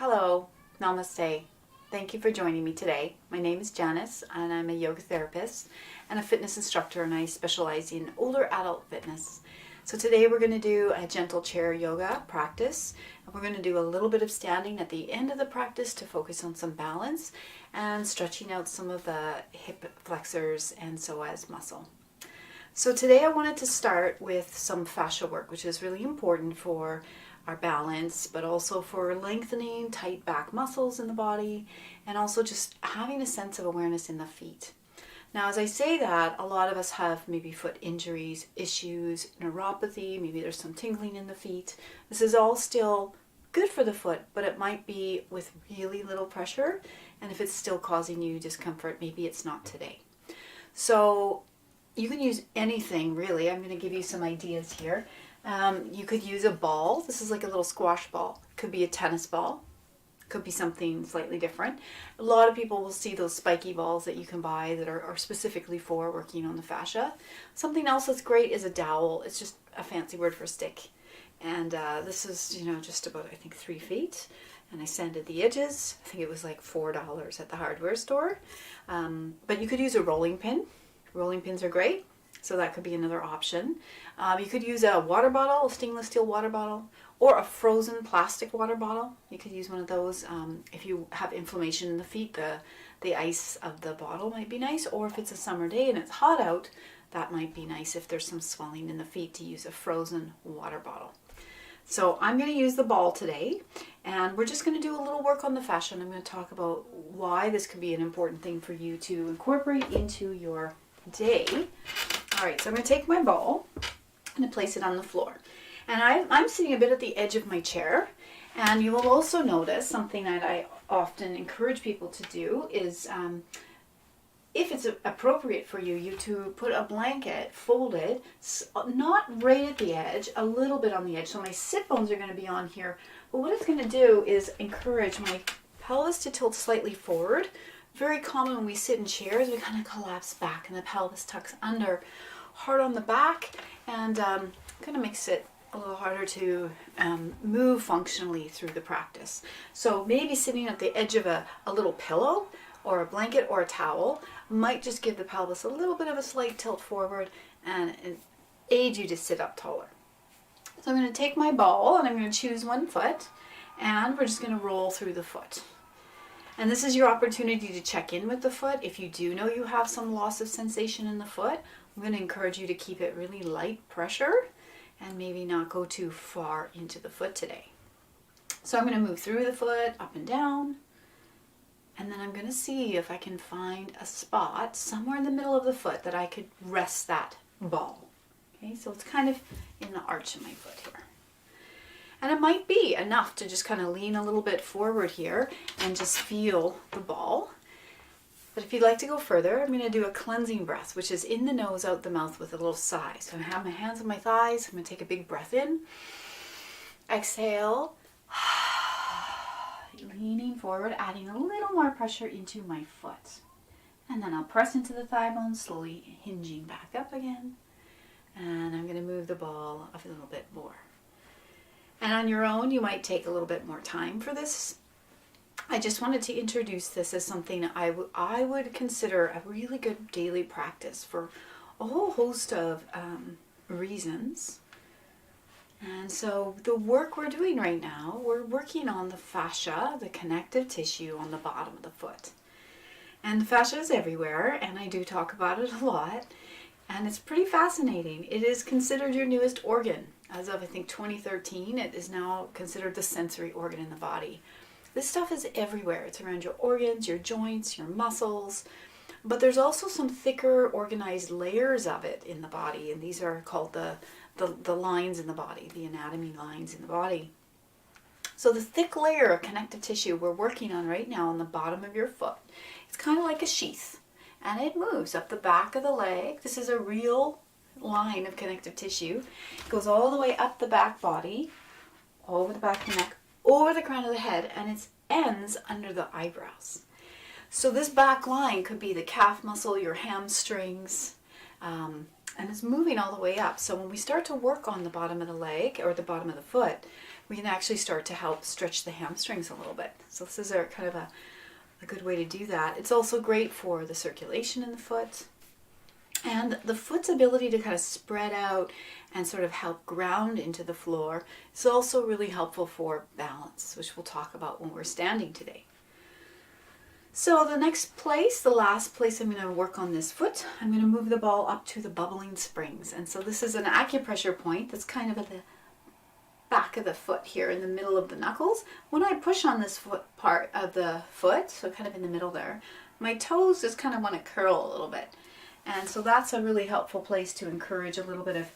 Hello, namaste. Thank you for joining me today. My name is Janice and I'm a yoga therapist and a fitness instructor, and I specialize in older adult fitness. So today we're going to do a gentle chair yoga practice, and we're going to do a little bit of standing at the end of the practice to focus on some balance and stretching out some of the hip flexors and psoas muscle. So today I wanted to start with some fascia work, which is really important for our balance, but also for lengthening tight back muscles in the body, and also just having a sense of awareness in the feet. Now, as I say that, a lot of us have maybe foot injuries, issues, neuropathy, maybe there's some tingling in the feet. This is all still good for the foot, but it might be with really little pressure, and if it's still causing you discomfort, maybe it's not today. So you can use anything really. I'm going to give you some ideas here. You could use a ball. This is like a little squash ball. It could be a tennis ball. It could be something slightly different. A lot of people will see those spiky balls that you can buy that are specifically for working on the fascia. Something else that's great is a dowel. It's just a fancy word for stick. And this is, just about, I think, 3 feet. And I sanded the edges. I think it was like $4 at the hardware store. But you could use a rolling pin. Rolling pins are great, so that could be another option. You could use a water bottle, a stainless steel water bottle, or a frozen plastic water bottle. You could use one of those. If you have inflammation in the feet, the ice of the bottle might be nice, or if it's a summer day and it's hot out, that might be nice if there's some swelling in the feet to use a frozen water bottle. So I'm going to use the ball today, and we're just going to do a little work on the fascia, and I'm going to talk about why this could be an important thing for you to incorporate into your day. All right, so I'm going to take my ball and place it on the floor, and I'm sitting a bit at the edge of my chair. And you will also notice something that I often encourage people to do is if it's appropriate for you to put a blanket folded, not right at the edge, a little bit on the edge. So my sit bones are going to be on here, but what it's going to do is encourage my pelvis to tilt slightly forward. Very common when we sit in chairs, we kind of collapse back and the pelvis tucks under, hard on the back, and kind of makes it a little harder to move functionally through the practice. So maybe sitting at the edge of a little pillow or a blanket or a towel might just give the pelvis a little bit of a slight tilt forward and aid you to sit up taller. So I'm going to take my ball and I'm going to choose one foot, and we're just going to roll through the foot. And this is your opportunity to check in with the foot. If you do know you have some loss of sensation in the foot, I'm going to encourage you to keep it really light pressure and maybe not go too far into the foot today. So I'm going to move through the foot, up and down, and then I'm going to see if I can find a spot somewhere in the middle of the foot that I could rest that ball. Okay, so it's kind of in the arch of my foot here. And it might be enough to just kind of lean a little bit forward here and just feel the ball. But if you'd like to go further, I'm going to do a cleansing breath, which is in the nose, out the mouth with a little sigh. So I have my hands on my thighs. I'm going to take a big breath in. Exhale. Leaning forward, adding a little more pressure into my foot. And then I'll press into the thigh bone, slowly hinging back up again. And I'm going to move the ball a little bit more. And on your own, you might take a little bit more time for this. I just wanted to introduce this as something I would consider a really good daily practice for a whole host of reasons. And so the work we're doing right now, we're working on the fascia, the connective tissue on the bottom of the foot. And the fascia is everywhere, and I do talk about it a lot. And it's pretty fascinating. It is considered your newest organ. As of, I think, 2013, it is now considered the sensory organ in the body. This stuff is everywhere. It's around your organs, your joints, your muscles. But there's also some thicker, organized layers of it in the body. And these are called the lines in the body, the anatomy lines in the body. So the thick layer of connective tissue we're working on right now on the bottom of your foot, it's kind of like a sheath. And it moves up the back of the leg. This is a real line of connective tissue. It goes all the way up the back body, over the back of the neck, over the crown of the head, and it ends under the eyebrows. So this back line could be the calf muscle, your hamstrings, and it's moving all the way up. So when we start to work on the bottom of the leg or the bottom of the foot, we can actually start to help stretch the hamstrings a little bit. So this is kind of a good way to do that. It's also great for the circulation in the foot. And the foot's ability to kind of spread out and sort of help ground into the floor is also really helpful for balance, which we'll talk about when we're standing today. So the next place, the last place I'm going to work on this foot, I'm going to move the ball up to the bubbling springs. And so this is an acupressure point that's kind of at the back of the foot here in the middle of the knuckles. When I push on this foot part of the foot, so kind of in the middle there, my toes just kind of want to curl a little bit. And so that's a really helpful place to encourage a little bit of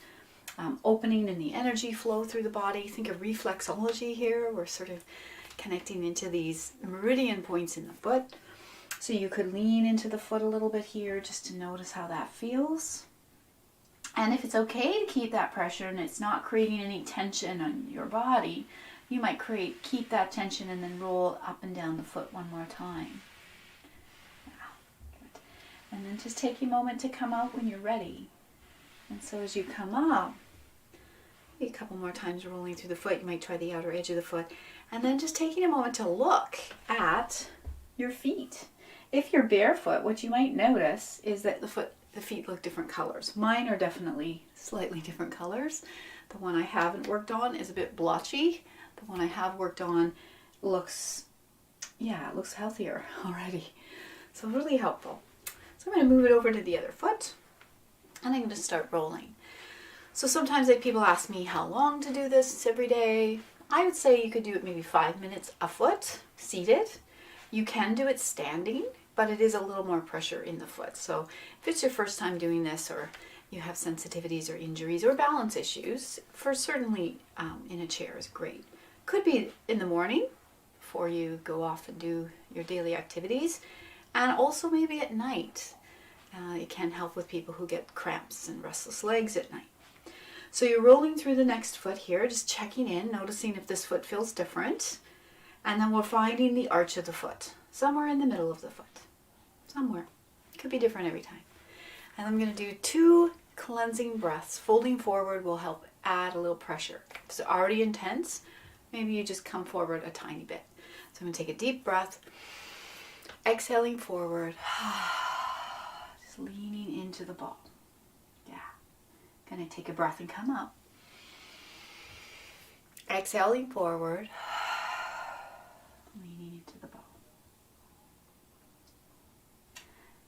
opening in the energy flow through the body. Think of reflexology here. We're sort of connecting into these meridian points in the foot. So you could lean into the foot a little bit here just to notice how that feels. And if it's okay to keep that pressure and it's not creating any tension on your body, you might keep that tension and then roll up and down the foot one more time. And then just take a moment to come out when you're ready. And so as you come up, a couple more times rolling through the foot, you might try the outer edge of the foot. And then just taking a moment to look at your feet. If you're barefoot, what you might notice is that the feet look different colors. Mine are definitely slightly different colors. The one I haven't worked on is a bit blotchy. The one I have worked on looks healthier already. So really helpful. So I'm going to move it over to the other foot, and I'm going to start rolling. So sometimes people ask me how long to do this every day. I would say you could do it maybe 5 minutes a foot, seated. You can do it standing, but it is a little more pressure in the foot. So if it's your first time doing this, or you have sensitivities or injuries or balance issues, certainly in a chair is great. Could be in the morning before you go off and do your daily activities. And also maybe at night. It can help with people who get cramps and restless legs at night. So you're rolling through the next foot here, just checking in, noticing if this foot feels different. And then we're finding the arch of the foot, somewhere in the middle of the foot. Somewhere. It could be different every time. And I'm going to do 2 cleansing breaths. Folding forward will help add a little pressure. If it's already intense, maybe you just come forward a tiny bit. So I'm going to take a deep breath. Exhaling forward, just leaning into the ball. Yeah. Gonna take a breath and come up. Exhaling forward, leaning into the ball.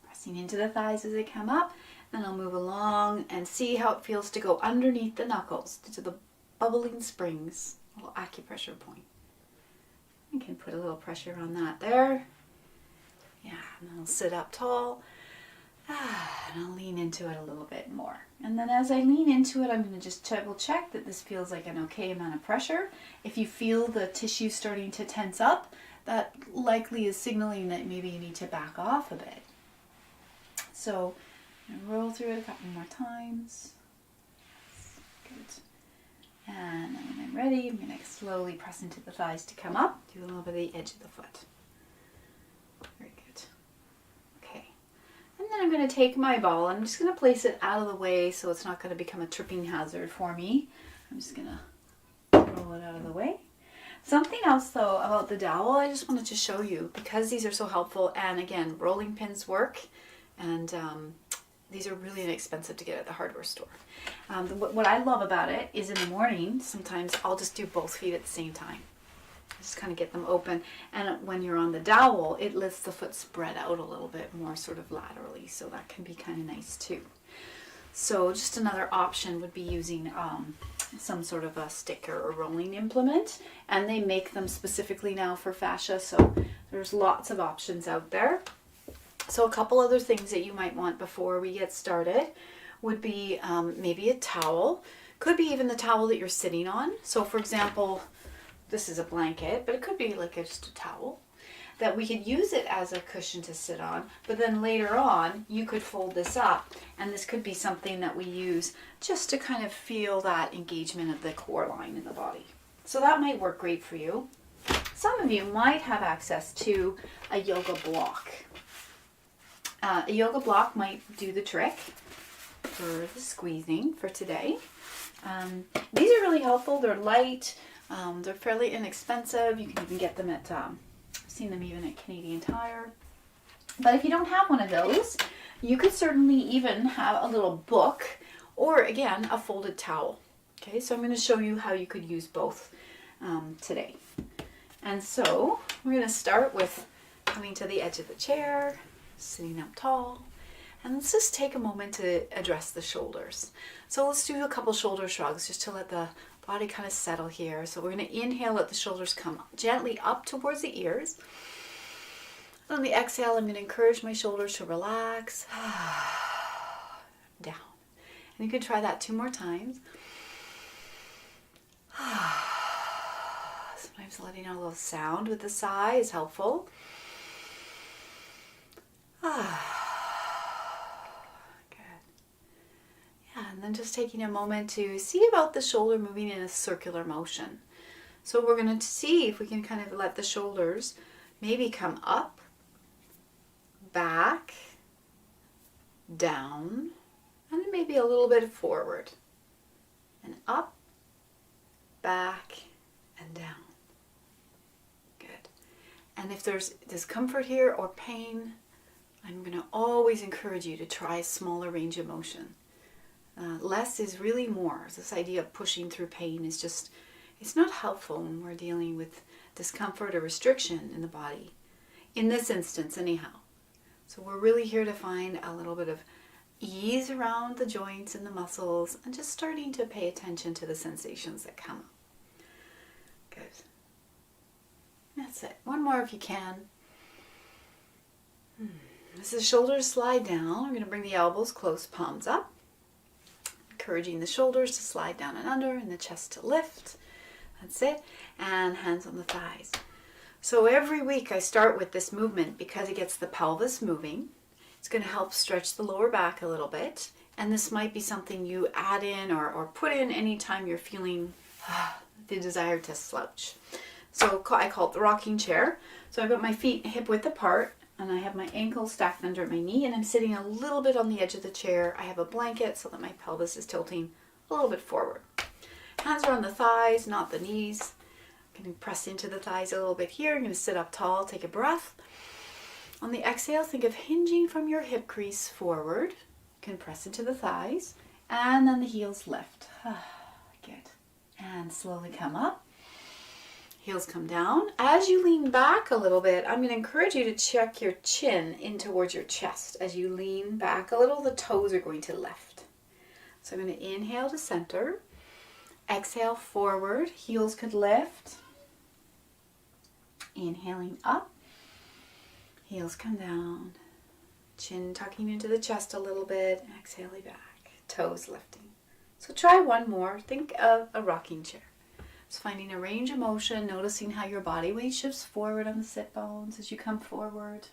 Pressing into the thighs as they come up, and I'll move along and see how it feels to go underneath the knuckles to the bubbling springs, a little acupressure point. You can put a little pressure on that there. Yeah, and then I'll sit up tall, and I'll lean into it a little bit more. And then as I lean into it, I'm going to just double check that this feels like an okay amount of pressure. If you feel the tissue starting to tense up, that likely is signaling that maybe you need to back off a bit. So I'm going to roll through it a couple more times. Good. And then when I'm ready, I'm going to slowly press into the thighs to come up, do a little bit of the edge of the foot. Very good. Okay. And then I'm going to take my ball. I'm just going to place it out of the way so it's not going to become a tripping hazard for me. I'm just going to roll it out of the way. Something else though about the dowel I just wanted to show you, because these are so helpful, and again, rolling pins work, and these are really inexpensive to get at the hardware store. What I love about it is in the morning, sometimes I'll just do both feet at the same time. Just kind of get them open, and when you're on the dowel, it lets the foot spread out a little bit more sort of laterally, so that can be kind of nice too. So just another option would be using some sort of a sticker or rolling implement, and they make them specifically now for fascia, so there's lots of options out there. So a couple other things that you might want before we get started would be maybe a towel. Could be even the towel that you're sitting on. So for example, this is a blanket, but it could be like just a towel that we could use it as a cushion to sit on, but then later on you could fold this up, and this could be something that we use just to kind of feel that engagement of the core line in the body. So that might work great for you. Some of you might have access to a yoga block. A yoga block might do the trick. for the squeezing for today. These are really helpful. They're light. They're fairly inexpensive. You can even get them at, I've seen them even at Canadian Tire. But if you don't have one of those, you could certainly even have a little book or, again, a folded towel. Okay, so I'm going to show you how you could use both today. And so we're going to start with coming to the edge of the chair, sitting up tall. And let's just take a moment to address the shoulders. So let's do a couple shoulder shrugs just to let the body kind of settle here. So we're going to inhale, let the shoulders come gently up towards the ears. On the exhale, I'm going to encourage my shoulders to relax. Down. And you can try that 2 more times. Sometimes letting out a little sound with the sigh is helpful. Good. Yeah, and then just taking a moment to see about the shoulder moving in a circular motion. So we're going to see if we can kind of let the shoulders maybe come up, back, down, and then maybe a little bit forward. And up, back, and down. Good. And if there's discomfort here or pain, I'm going to always encourage you to try a smaller range of motion. Less is really more. This idea of pushing through pain is just, it's not helpful when we're dealing with discomfort or restriction in the body. In this instance, anyhow. So we're really here to find a little bit of ease around the joints and the muscles and just starting to pay attention to the sensations that come up. Good. That's it. One more if you can. As the shoulders slide down, we're going to bring the elbows close, palms up. Encouraging the shoulders to slide down and under and the chest to lift. That's it. And hands on the thighs. So every week I start with this movement because it gets the pelvis moving. It's going to help stretch the lower back a little bit. And this might be something you add in or put in anytime you're feeling the desire to slouch. So I call it the rocking chair. So I've got my feet hip width apart and I have my ankles stacked under my knee and I'm sitting a little bit on the edge of the chair. I have a blanket so that my pelvis is tilting a little bit forward. Hands are on the thighs, not the knees. I'm going to press into the thighs a little bit here. I'm going to sit up tall, take a breath. On the exhale, think of hinging from your hip crease forward. You can press into the thighs and then the heels lift. Good. And slowly come up. Heels come down. As you lean back a little bit, I'm going to encourage you to check your chin in towards your chest. As you lean back a little, the toes are going to lift. So I'm going to inhale to center. Exhale forward. Heels could lift. Inhaling up. Heels come down. Chin tucking into the chest a little bit. Exhaling back. Toes lifting. So try one more. Think of a rocking chair. Just finding a range of motion, noticing how your body weight shifts forward on the sit bones as you come forward.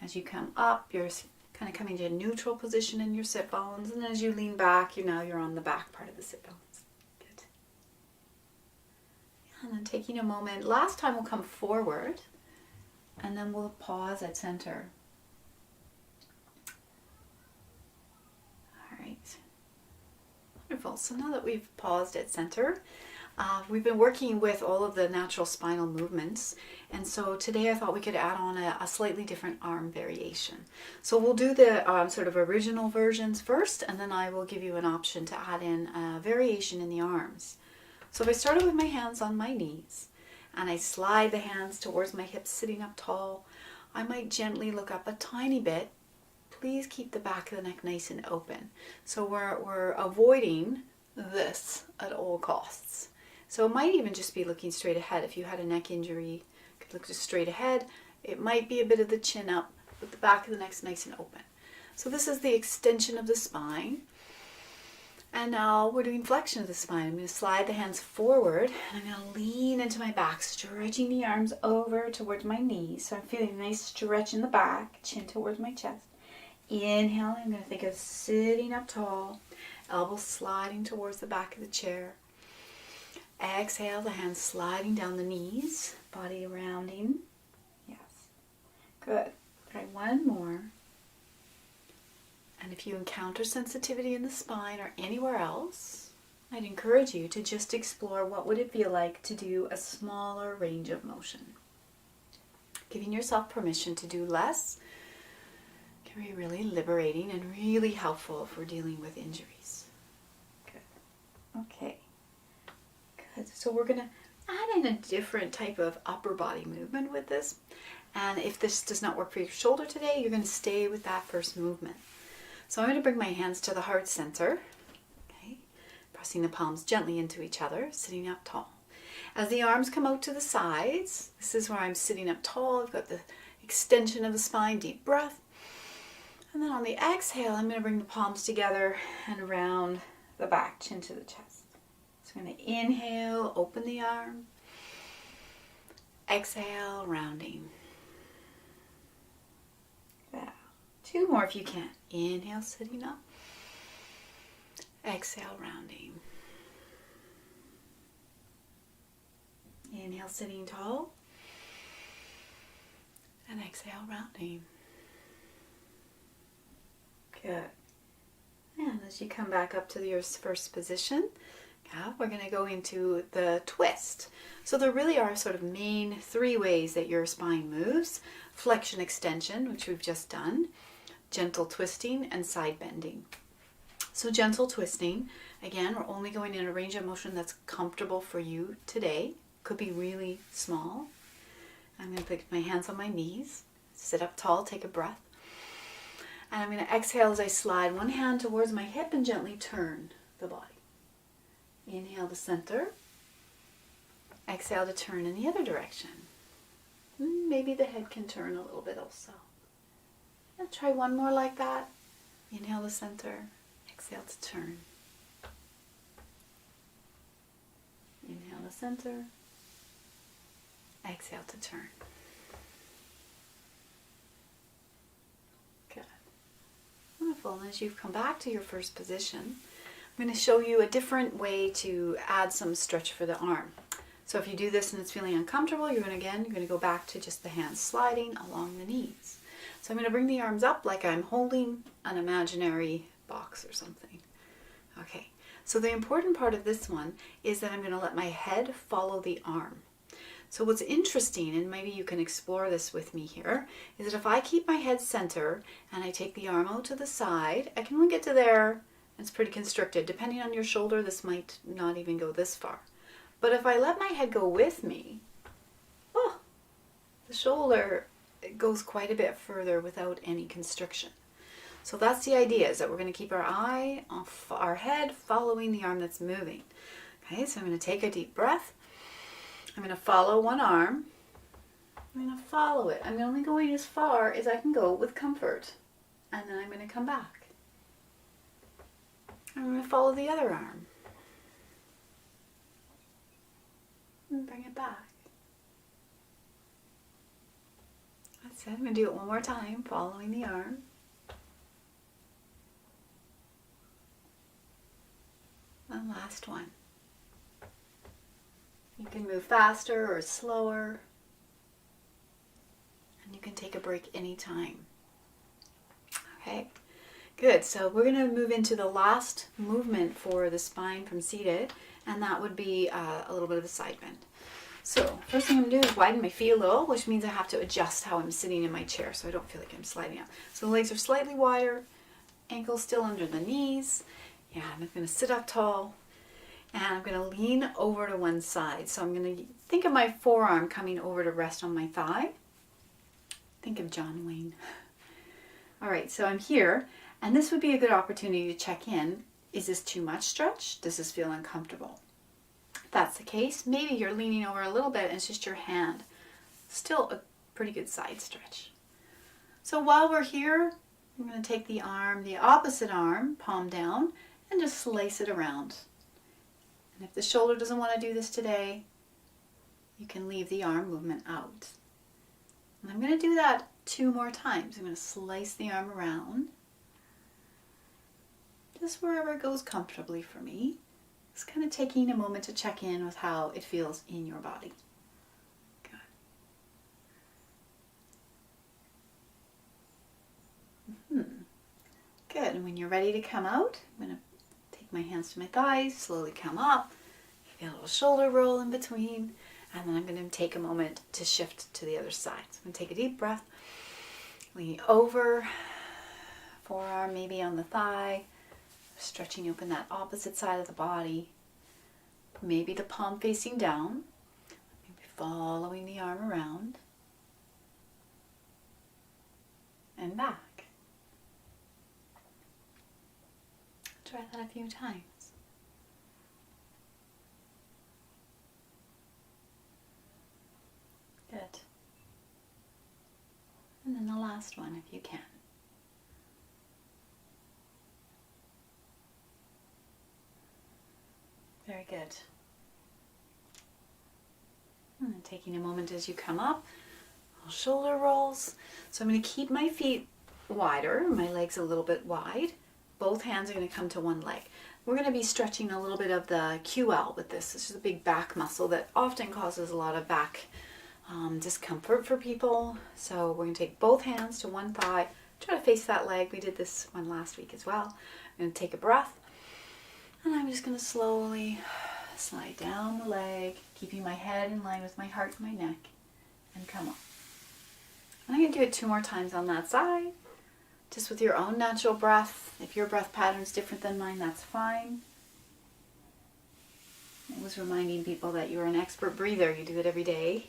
As you come up, you're kind of coming to a neutral position in your sit bones. And as you lean back, you're on the back part of the sit bones. Good. And then taking a moment. Last time we'll come forward. And then we'll pause at center. All right. Wonderful. So now that we've paused at center, we've been working with all of the natural spinal movements. And so today I thought we could add on a slightly different arm variation. So we'll do the sort of original versions first, and then I will give you an option to add in a variation in the arms. So if I started with my hands on my knees, and I slide the hands towards my hips sitting up tall, I might gently look up a tiny bit. Please keep the back of the neck nice and open. So we're avoiding this at all costs. So it might even just be looking straight ahead. If you had a neck injury, you could look just straight ahead. It might be a bit of the chin up, but the back of the neck's nice and open. So this is the extension of the spine. And now we're doing flexion of the spine. I'm going to slide the hands forward and I'm going to lean into my back, stretching the arms over towards my knees. So I'm feeling a nice stretch in the back, chin towards my chest. Inhale, I'm going to think of sitting up tall, elbows sliding towards the back of the chair. Exhale, the hands sliding down the knees, body rounding. Yes. Good. Try one more. And if you encounter sensitivity in the spine or anywhere else, I'd encourage you to just explore what would it feel like to do a smaller range of motion. Giving yourself permission to do less can be really liberating and really helpful if we're dealing with injuries. Good. Okay. Good. So we're going to add in a different type of upper body movement with this. And if this does not work for your shoulder today, you're going to stay with that first movement. So I'm going to bring my hands to the heart center. Okay. Pressing the palms gently into each other, sitting up tall. As the arms come out to the sides, this is where I'm sitting up tall. I've got the extension of the spine, deep breath. And then on the exhale, I'm going to bring the palms together and around the back, chin to the chest. So I'm going to inhale, open the arm. Exhale, rounding. Yeah. 2 more if you can. Inhale, sitting up. Exhale, rounding. Inhale, sitting tall. And exhale, rounding. Good. And as you come back up to your first position, we're going to go into the twist. So there really are sort of main 3 ways that your spine moves. Flexion extension, which we've just done. Gentle twisting and side bending. So gentle twisting, again, we're only going in a range of motion that's comfortable for you today. Could be really small. I'm going to put my hands on my knees, sit up tall, take a breath. And I'm going to exhale as I slide one hand towards my hip and gently turn the body. Inhale to center. Exhale to turn in the other direction. Maybe the head can turn a little bit also. I'll try one more like that. Inhale to center. Exhale to turn. Inhale to center. Exhale to turn. Good. Wonderful. And as you've come back to your first position, I'm going to show you a different way to add some stretch for the arm. So if you do this and it's feeling uncomfortable, you're going to go back to just the hands sliding along the knees. So I'm going to bring the arms up like I'm holding an imaginary box or something. Okay. So the important part of this one is that I'm going to let my head follow the arm. So what's interesting, and maybe you can explore this with me here, is that if I keep my head center and I take the arm out to the side, I can only get to there. It's pretty constricted. Depending on your shoulder, this might not even go this far. But if I let my head go with me, the shoulder goes quite a bit further without any constriction. So that's the idea, is that we're going to keep our eye off our head following the arm that's moving. Okay, so I'm going to take a deep breath. I'm going to follow one arm. I'm going to follow it. I'm only going as far as I can go with comfort. And then I'm going to come back. I'm going to follow the other arm. And bring it back. That's it. I'm going to do it one more time, following the arm. And last one. You can move faster or slower. And you can take a break anytime. Okay, good. So we're going to move into the last movement for the spine from seated, and that would be a little bit of a side bend. So first thing I'm going to do is widen my feet a little, which means I have to adjust how I'm sitting in my chair so I don't feel like I'm sliding out. So the legs are slightly wider, ankles still under the knees. Yeah, I'm going to sit up tall. And I'm going to lean over to one side. So I'm going to think of my forearm coming over to rest on my thigh. Think of John Wayne. All right, so I'm here. And this would be a good opportunity to check in. Is this too much stretch? Does this feel uncomfortable? If that's the case, maybe you're leaning over a little bit and it's just your hand. Still a pretty good side stretch. So while we're here, I'm going to take the arm, the opposite arm, palm down, and just slice it around. And if the shoulder doesn't want to do this today, you can leave the arm movement out. And I'm going to do that 2 more times. I'm going to slice the arm around, just wherever it goes comfortably for me. Just kind of taking a moment to check in with how it feels in your body. Good. Good. when you're ready to come out, I'm going to take my hands to my thighs, slowly come up, get a little shoulder roll in between, and then I'm going to take a moment to shift to the other side. So I'm going to take a deep breath, lean over, forearm maybe on the thigh, stretching open that opposite side of the body, maybe the palm facing down, maybe following the arm around, and back. Try that a few times. Good. And then the last one if you can. Very good. And then taking a moment as you come up, little shoulder rolls. So I'm going to keep my feet wider, my legs a little bit wide. Both hands are going to come to one leg. We're going to be stretching a little bit of the QL with this. This is a big back muscle that often causes a lot of back discomfort for people. So we're going to take both hands to one thigh, try to face that leg. We did this one last week as well. I'm going to take a breath, and I'm just going to slowly slide down the leg, keeping my head in line with my heart and my neck, and come up. And I'm going to do it 2 more times on that side, just with your own natural breath. If your breath pattern is different than mine, that's fine. I was reminding people that you're an expert breather. You do it every day,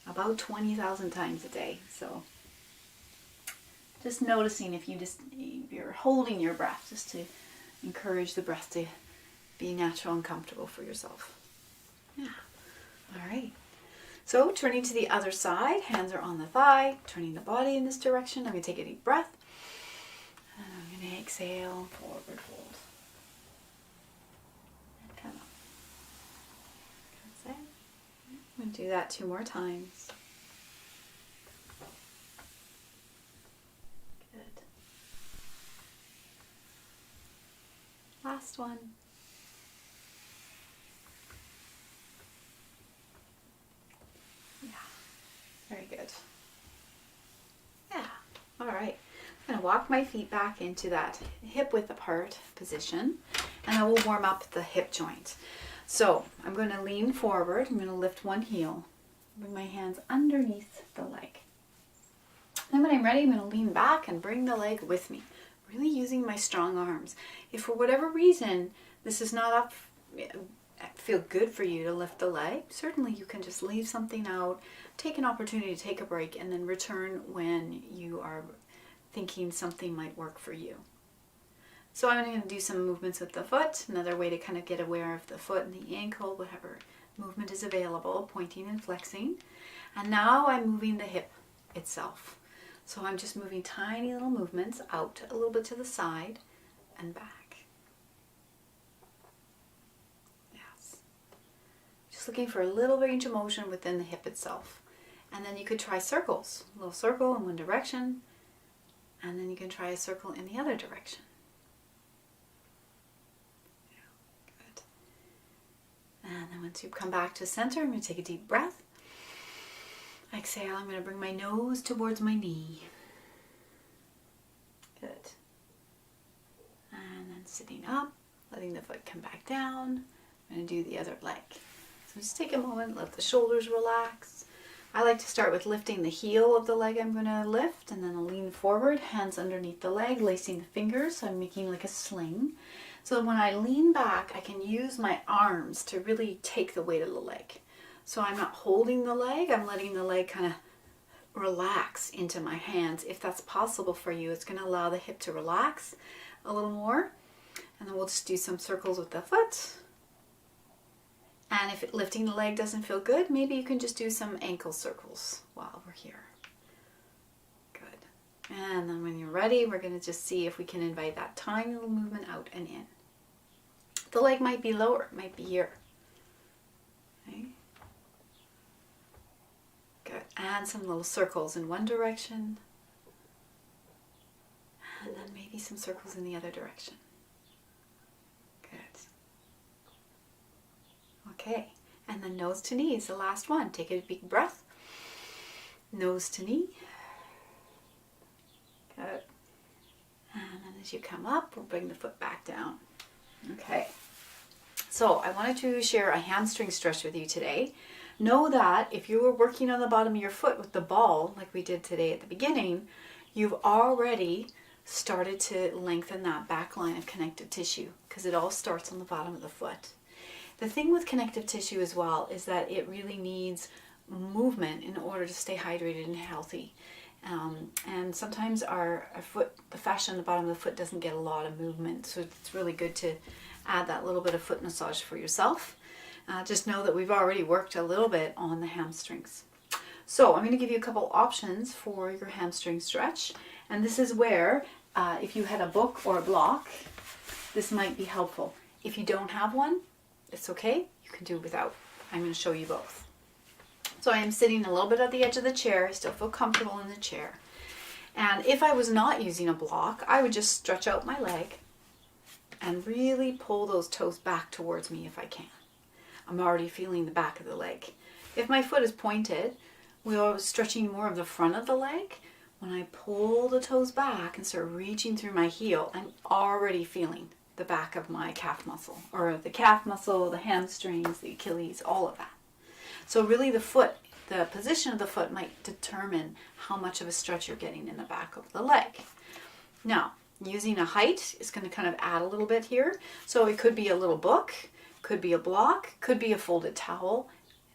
about 20,000 times a day. So just noticing if you're holding your breath, just to encourage the breath to be natural and comfortable for yourself. Yeah. All right. So turning to the other side, hands are on the thigh, turning the body in this direction. I'm going to take a deep breath. And I'm going to exhale, forward fold. And come up. That's it. I'm going to do that 2 more times. Good. Last one. Yeah. Very good. Yeah. All right. I'm going to walk my feet back into that hip width apart position, and I will warm up the hip joint. So I'm going to lean forward. I'm going to lift one heel, bring my hands underneath the leg. Then when I'm ready, I'm going to lean back and bring the leg with me, really using my strong arms. If for whatever reason this is not feel good for you to lift the leg, certainly you can just leave something out, take an opportunity to take a break, and then return when you are thinking something might work for you. So I'm going to do some movements with the foot, another way to kind of get aware of the foot and the ankle, whatever movement is available, pointing and flexing. And now I'm moving the hip itself. So I'm just moving tiny little movements out a little bit to the side and back. Yes. Just looking for a little range of motion within the hip itself. And then you could try circles. A little circle in one direction, and then you can try a circle in the other direction. Good. And then once you come back to center, I'm going to take a deep breath. Exhale, I'm going to bring my nose towards my knee. Good. And then sitting up, letting the foot come back down. I'm going to do the other leg. So just take a moment, let the shoulders relax. I like to start with lifting the heel of the leg I'm going to lift, and then I'll lean forward, hands underneath the leg, lacing the fingers, so I'm making like a sling. So when I lean back, I can use my arms to really take the weight of the leg. So I'm not holding the leg, I'm letting the leg kind of relax into my hands. If that's possible for you, it's going to allow the hip to relax a little more. And then we'll just do some circles with the foot. And if lifting the leg doesn't feel good, maybe you can just do some ankle circles while we're here. Good. And then when you're ready, we're going to just see if we can invite that tiny little movement out and in. The leg might be lower, it might be here. Okay. Good. And some little circles in one direction. And then maybe some circles in the other direction. Good. Okay, and then nose to knee is the last one. Take a big breath. Nose to knee. Good. And then As you come up, we'll bring the foot back down. Okay. So I wanted to share a hamstring stretch with you today. Know that if you were working on the bottom of your foot with the ball, like we did today at the beginning, you've already started to lengthen that back line of connective tissue, because it all starts on the bottom of the foot. The thing with connective tissue as well is that it really needs movement in order to stay hydrated and healthy. And sometimes our foot, the fascia on the bottom of the foot doesn't get a lot of movement, so it's really good to add that little bit of foot massage for yourself. Just know that we've already worked a little bit on the hamstrings. So I'm going to give you a couple options for your hamstring stretch, and this is where if you had a book or a block, this might be helpful. If you don't have one, it's okay, you can do without. I'm going to show you both. So I am sitting a little bit at the edge of the chair. I still feel comfortable in the chair. And if I was not using a block, I would just stretch out my leg and really pull those toes back towards me if I can. I'm already feeling the back of the leg. If my foot is pointed, we are stretching more of the front of the leg. When I pull the toes back and start reaching through my heel, I'm already feeling the back of my calf muscle, or the calf muscle, the hamstrings, the Achilles, all of that. So really the foot, the position of the foot might determine how much of a stretch you're getting in the back of the leg. Now, using a height is going to kind of add a little bit here. So it could be a little book, could be a block, could be a folded towel,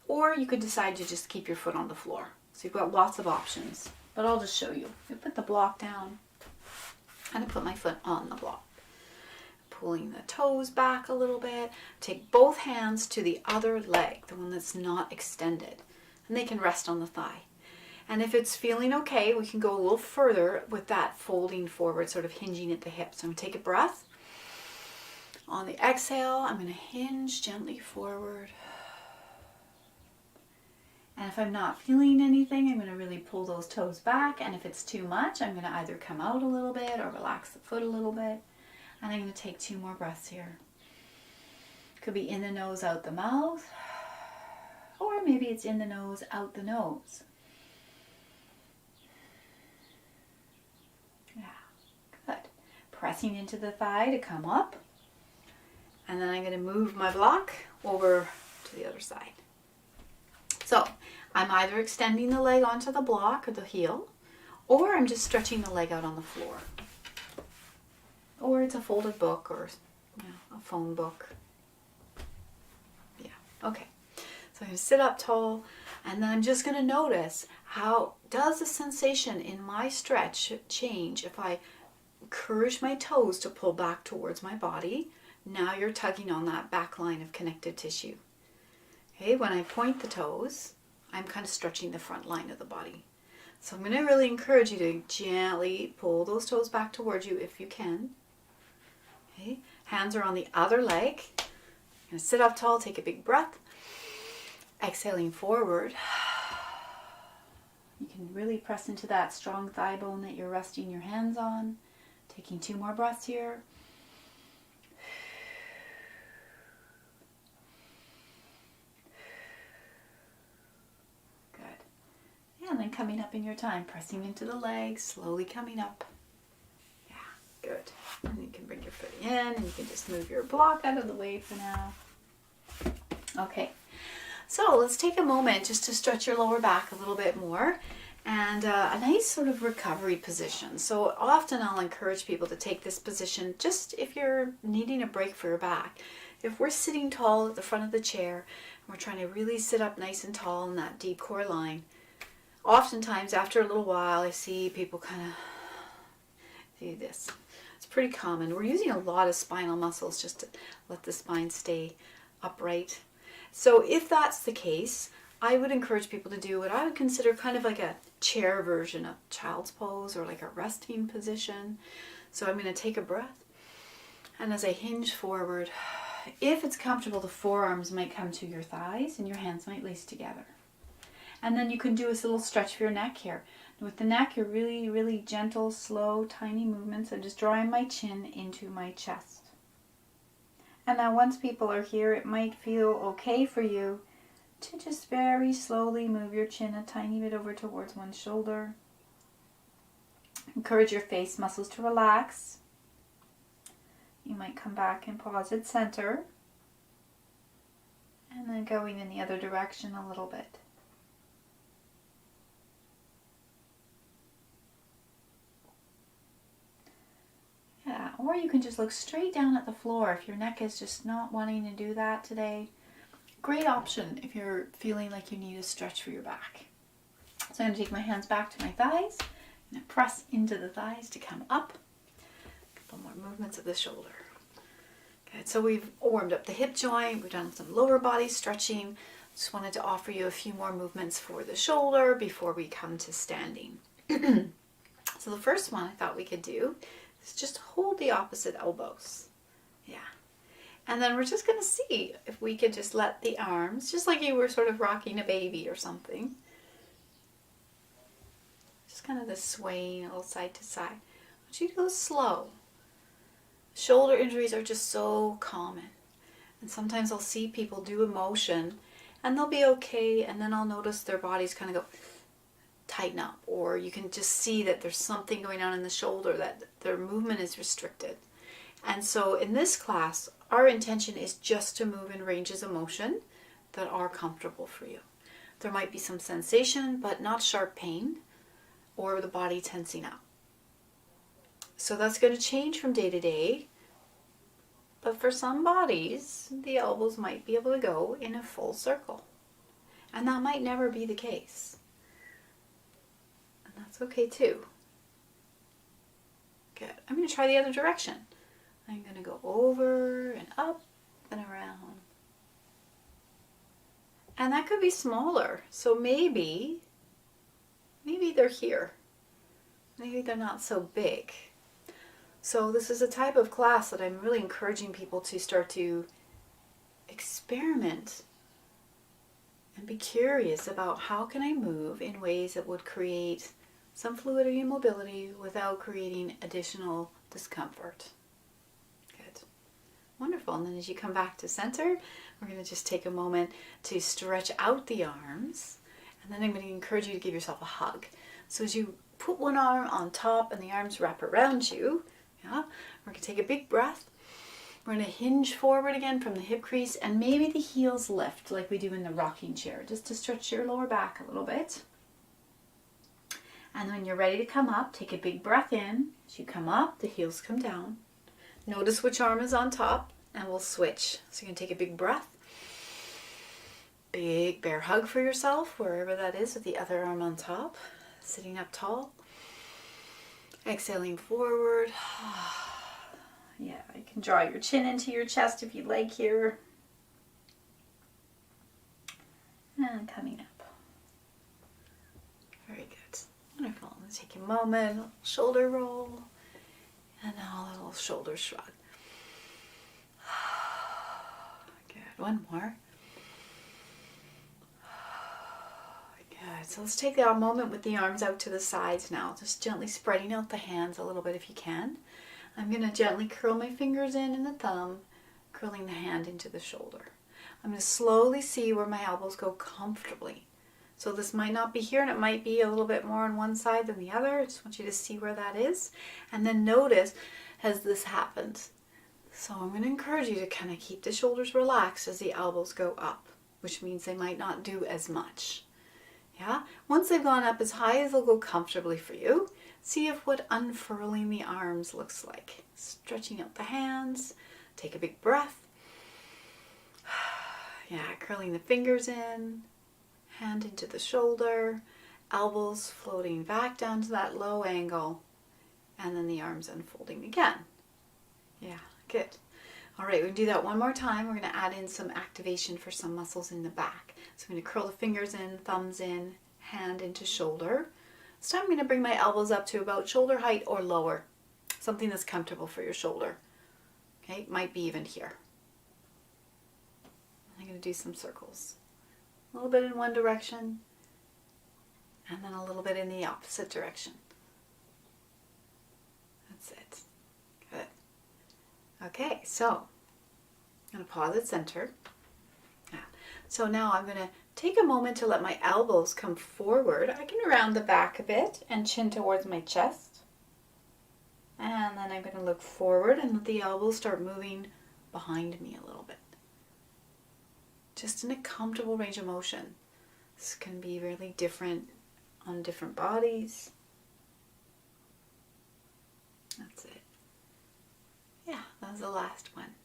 or you could decide to just keep your foot on the floor. So you've got lots of options, but I'll just show you. I put the block down and I put my foot on the block. Pulling the toes back a little bit. Take both hands to the other leg, the one that's not extended, and they can rest on the thigh. And if it's feeling okay, we can go a little further with that folding forward, sort of hinging at the hips. So I'm going to take a breath. On the exhale, I'm going to hinge gently forward. And if I'm not feeling anything, I'm going to really pull those toes back. And if it's too much, I'm going to either come out a little bit or relax the foot a little bit. And I'm going to take 2 more breaths here. Could be in the nose, out the mouth. Or maybe it's in the nose, out the nose. Yeah, good. Pressing into the thigh to come up. And then I'm going to move my block over to the other side. So I'm either extending the leg onto the block or the heel, or I'm just stretching the leg out on the floor. Or it's a folded book, or a phone book. Yeah, okay. So I'm going to sit up tall, and then I'm just going to notice how does the sensation in my stretch change if I encourage my toes to pull back towards my body. Now you're tugging on that back line of connective tissue. Okay, when I point the toes, I'm kind of stretching the front line of the body. So I'm going to really encourage you to gently pull those toes back towards you if you can. Okay, hands are on the other leg. I'm going to sit up tall, take a big breath. Exhaling forward. You can really press into that strong thigh bone that you're resting your hands on. Taking 2 more breaths here. Good. Yeah, and then coming up in your time, pressing into the legs, slowly coming up. Yeah, good. And you can bring your foot in, and you can just move your block out of the way for now. Okay, so let's take a moment just to stretch your lower back a little bit more, and a nice sort of recovery position. So often I'll encourage people to take this position just if you're needing a break for your back. If we're sitting tall at the front of the chair, and we're trying to really sit up nice and tall in that deep core line, oftentimes after a little while I see people kind of do this. It's pretty common. We're using a lot of spinal muscles just to let the spine stay upright. So if that's the case, I would encourage people to do what I would consider kind of like a chair version of child's pose, or like a resting position. So I'm going to take a breath, and as I hinge forward, if it's comfortable, the forearms might come to your thighs and your hands might lace together. And then you can do a little stretch for your neck here. With the neck, you're really, really gentle, slow, tiny movements. I'm just drawing my chin into my chest. And now once people are here, it might feel okay for you to just very slowly move your chin a tiny bit over towards one shoulder. Encourage your face muscles to relax. You might come back and pause at center. And then going in the other direction a little bit. Yeah, or you can just look straight down at the floor if your neck is just not wanting to do that today. Great option if you're feeling like you need a stretch for your back. So I'm going to take my hands back to my thighs and press into the thighs to come up. A couple more movements of the shoulder. Good, so we've warmed up the hip joint, we've done some lower body stretching. Just wanted to offer you a few more movements for the shoulder before we come to standing. So the first one I thought we could do is just hold the opposite elbows. Yeah. And then we're just going to see if we could just let the arms, just like you were sort of rocking a baby or something. Just kind of the swaying a little side to side. I want you to go slow. Shoulder injuries are just so common. And sometimes I'll see people do a motion and they'll be okay, and then I'll notice their bodies kind of go tighten up, or you can just see that there's something going on in the shoulder, that their movement is restricted. And so in this class, our intention is just to move in ranges of motion that are comfortable for you. There might be some sensation, but not sharp pain or the body tensing up. So that's going to change from day to day. But for some bodies, the elbows might be able to go in a full circle. And that might never be the case. And that's okay too. Good. I'm going to try the other direction. I'm going to go over and up and around. And that could be smaller. So maybe they're here. Maybe they're not so big. So this is a type of class that I'm really encouraging people to start to experiment and be curious about how can I move in ways that would create some fluidity and mobility without creating additional discomfort. Good. Wonderful. And then as you come back to center, we're going to just take a moment to stretch out the arms. And then I'm going to encourage you to give yourself a hug. So as you put one arm on top and the arms wrap around you, yeah, we're going to take a big breath. We're going to hinge forward again from the hip crease, and maybe the heels lift like we do in the rocking chair, just to stretch your lower back a little bit. And when you're ready to come up, take a big breath in. As you come up, the heels come down. Notice which arm is on top, and we'll switch. So you're going to take a big breath. Big bear hug for yourself, wherever that is, with the other arm on top. Sitting up tall. Exhaling forward. Yeah, you can draw your chin into your chest if you like here. And coming up. Very good. Wonderful. Let's take a moment, a little shoulder roll, and now a little shoulder shrug. Good. One more. Good. So let's take a moment with the arms out to the sides now, just gently spreading out the hands a little bit if you can. I'm going to gently curl my fingers in the thumb, curling the hand into the shoulder. I'm going to slowly see where my elbows go comfortably. So this might not be here, and it might be a little bit more on one side than the other. I just want you to see where that is. And then notice, has this happened? So I'm going to encourage you to kind of keep the shoulders relaxed as the elbows go up, which means they might not do as much. Yeah? Once they've gone up as high as they'll go comfortably for you, see if what unfurling the arms looks like. Stretching out the hands. Take a big breath. Yeah, curling the fingers in. Hand into the shoulder. Elbows floating back down to that low angle. And then the arms unfolding again. Yeah, good. All right, we're going to do that one more time. We're going to add in some activation for some muscles in the back. So I'm going to curl the fingers in, thumbs in, hand into shoulder. This time I'm going to bring my elbows up to about shoulder height or lower. Something that's comfortable for your shoulder. Okay, might be even here. I'm going to do some circles. A little bit in one direction, and then a little bit in the opposite direction. That's it. Good. Okay, so I'm going to pause at center. Yeah. So now I'm going to take a moment to let my elbows come forward. I can round the back a bit and chin towards my chest. And then I'm going to look forward and let the elbows start moving behind me a little bit. Just in a comfortable range of motion. This can be really different on different bodies. That's it. Yeah, that was the last one.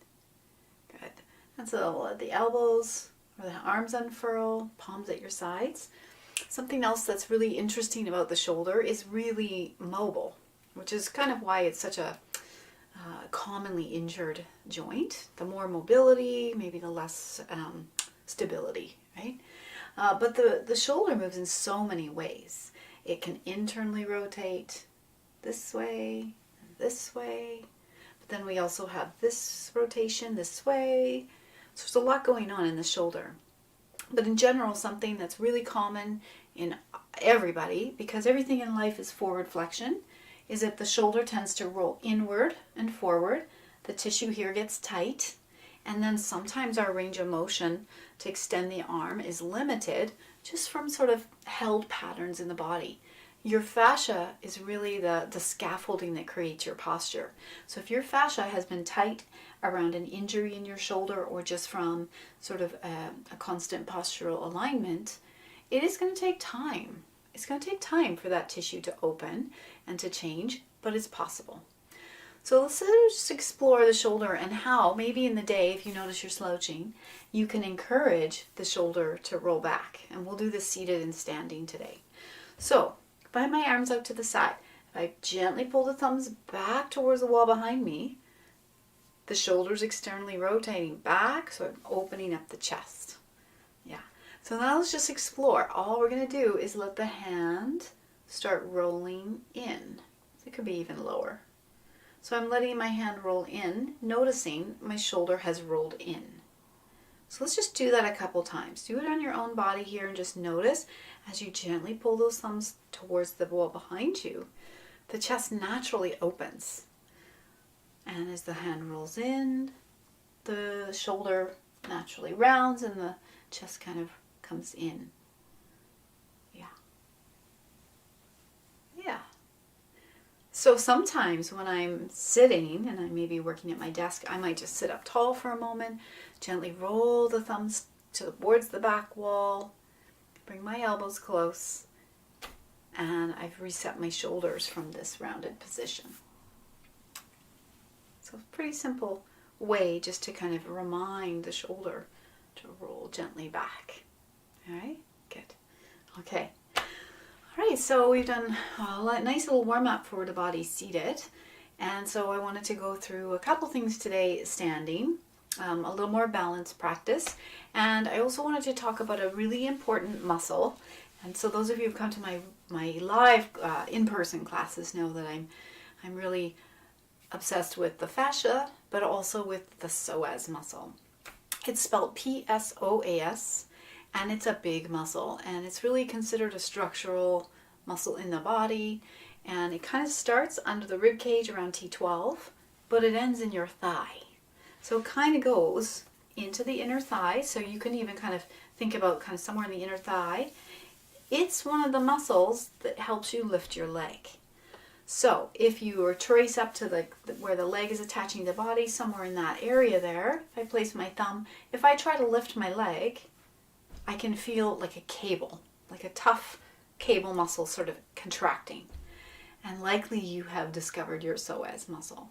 Good. And so we'll let the elbows or the arms unfurl, palms at your sides. Something else that's really interesting about the shoulder is really mobile, which is kind of why it's such a commonly injured joint. The more mobility, maybe the less stability, right? But the shoulder moves in so many ways. It can internally rotate this way, this way. But then we also have this rotation this way. So there's a lot going on in the shoulder. But in general, something that's really common in everybody, because everything in life is forward flexion, is that the shoulder tends to roll inward and forward. The tissue here gets tight. And then sometimes our range of motion to extend the arm is limited just from sort of held patterns in the body. Your fascia is really the scaffolding that creates your posture. So if your fascia has been tight around an injury in your shoulder or just from sort of a constant postural alignment, it is going to take time. It's going to take time for that tissue to open and to change, but it's possible. So let's just explore the shoulder and how, maybe in the day, if you notice you're slouching, you can encourage the shoulder to roll back. And we'll do this seated and standing today. So, if I have my arms out to the side, if I gently pull the thumbs back towards the wall behind me, the shoulder's externally rotating back, so I'm opening up the chest. Yeah. So now let's just explore. All we're going to do is let the hand start rolling in. It could be even lower. So I'm letting my hand roll in, noticing my shoulder has rolled in. So let's just do that a couple times. Do it on your own body here and just notice as you gently pull those thumbs towards the wall behind you, the chest naturally opens. And as the hand rolls in, the shoulder naturally rounds and the chest kind of comes in. Yeah. Yeah. So sometimes when I'm sitting and I may be working at my desk, I might just sit up tall for a moment, gently roll the thumbs towards the back wall, bring my elbows close, and I've reset my shoulders from this rounded position. So a pretty simple way just to kind of remind the shoulder to roll gently back. All right, good. Okay. All right, so we've done a nice little warm-up for the body seated. And so I wanted to go through a couple things today standing, a little more balanced practice. And I also wanted to talk about a really important muscle. And so those of you who've come to my live in-person classes know that I'm really obsessed with the fascia, but also with the psoas muscle. It's spelled P-S-O-A-S. And it's a big muscle, and it's really considered a structural muscle in the body, and it kind of starts under the rib cage around T12, but it ends in your thigh. So it kind of goes into the inner thigh, so you can even kind of think about kind of somewhere in the inner thigh. It's one of the muscles that helps you lift your leg. So if you were trace up to where the leg is attaching to the body, somewhere in that area there, if I place my thumb, if I try to lift my leg, I can feel like a cable, like a tough cable muscle sort of contracting. And likely you have discovered your psoas muscle.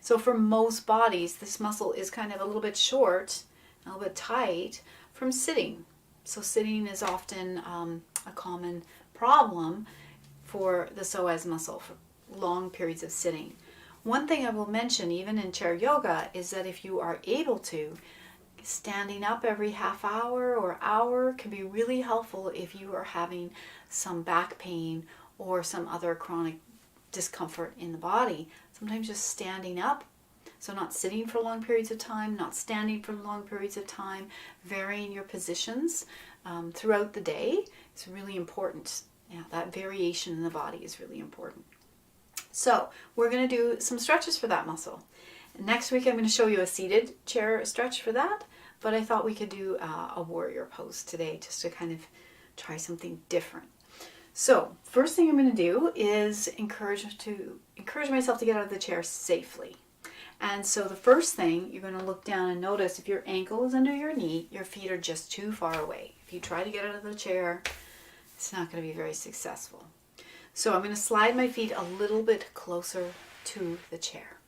So for most bodies, this muscle is kind of a little bit short, a little bit tight from sitting. So sitting is often a common problem for the psoas muscle, for long periods of sitting. One thing I will mention, even in chair yoga, is that if you are able to, standing up every half hour or hour can be really helpful if you are having some back pain or some other chronic discomfort in the body. Sometimes just standing up, so not sitting for long periods of time, not standing for long periods of time, varying your positions throughout the day is really important. Yeah, that variation in the body is really important. So we're going to do some stretches for that muscle. Next week I'm going to show you a seated chair stretch for that, but I thought we could do a warrior pose today just to kind of try something different. So first thing I'm going to do is encourage myself to get out of the chair safely. And so the first thing, you're going to look down and notice if your ankle is under your knee, your feet are just too far away. If you try to get out of the chair, it's not going to be very successful. So I'm going to slide my feet a little bit closer to the chair.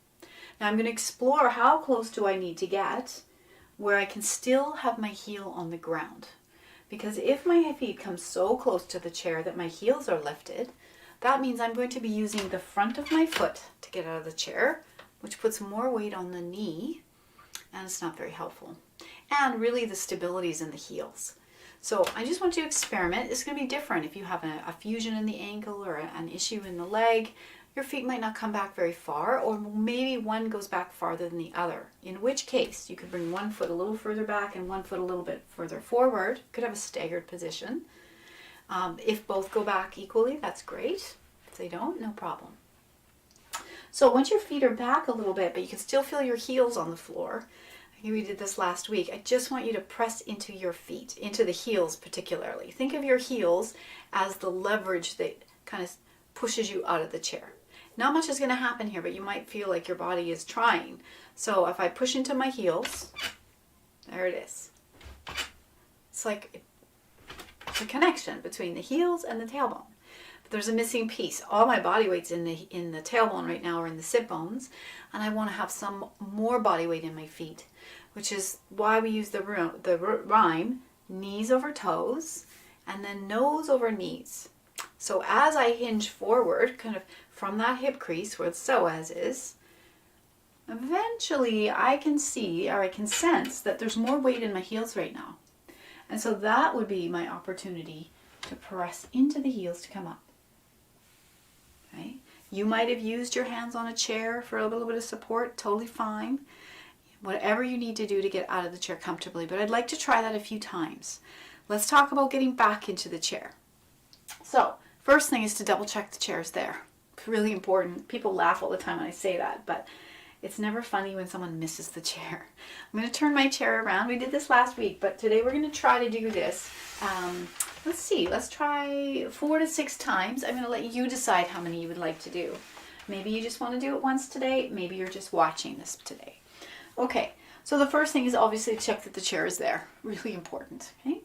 Now I'm going to explore how close do I need to get where I can still have my heel on the ground. Because if my feet come so close to the chair that my heels are lifted, that means I'm going to be using the front of my foot to get out of the chair, which puts more weight on the knee, and it's not very helpful. And really the stability is in the heels. So I just want you to experiment. It's going to be different if you have a fusion in the ankle or an issue in the leg. Your feet might not come back very far, or maybe one goes back farther than the other. In which case, you could bring one foot a little further back and one foot a little bit further forward. You could have a staggered position. If both go back equally, that's great. If they don't, no problem. So once your feet are back a little bit, but you can still feel your heels on the floor, we did this last week, I just want you to press into your feet, into the heels particularly. Think of your heels as the leverage that kind of pushes you out of the chair. Not much is going to happen here, but you might feel like your body is trying. So if I push into my heels, there it is. It's like a connection between the heels and the tailbone. But there's a missing piece. All my body weight's in the tailbone right now, or in the sit bones, and I want to have some more body weight in my feet, which is why we use the rhyme, knees over toes, and then nose over knees. So as I hinge forward, kind of from that hip crease where the psoas is, eventually I can see, or I can sense, that there's more weight in my heels right now. And so that would be my opportunity to press into the heels to come up. Okay? You might have used your hands on a chair for a little bit of support, totally fine. Whatever you need to do to get out of the chair comfortably, but I'd like to try that a few times. Let's talk about getting back into the chair. So, first thing is to double check the chair's there. It's really important. People laugh all the time when I say that, but it's never funny when someone misses the chair. I'm going to turn my chair around. We did this last week, but today we're going to try to do this. Let's see. Let's try 4 to 6 times. I'm going to let you decide how many you would like to do. Maybe you just want to do it once today. Maybe you're just watching this today. Okay, so the first thing is obviously check that the chair is there. Really important, okay?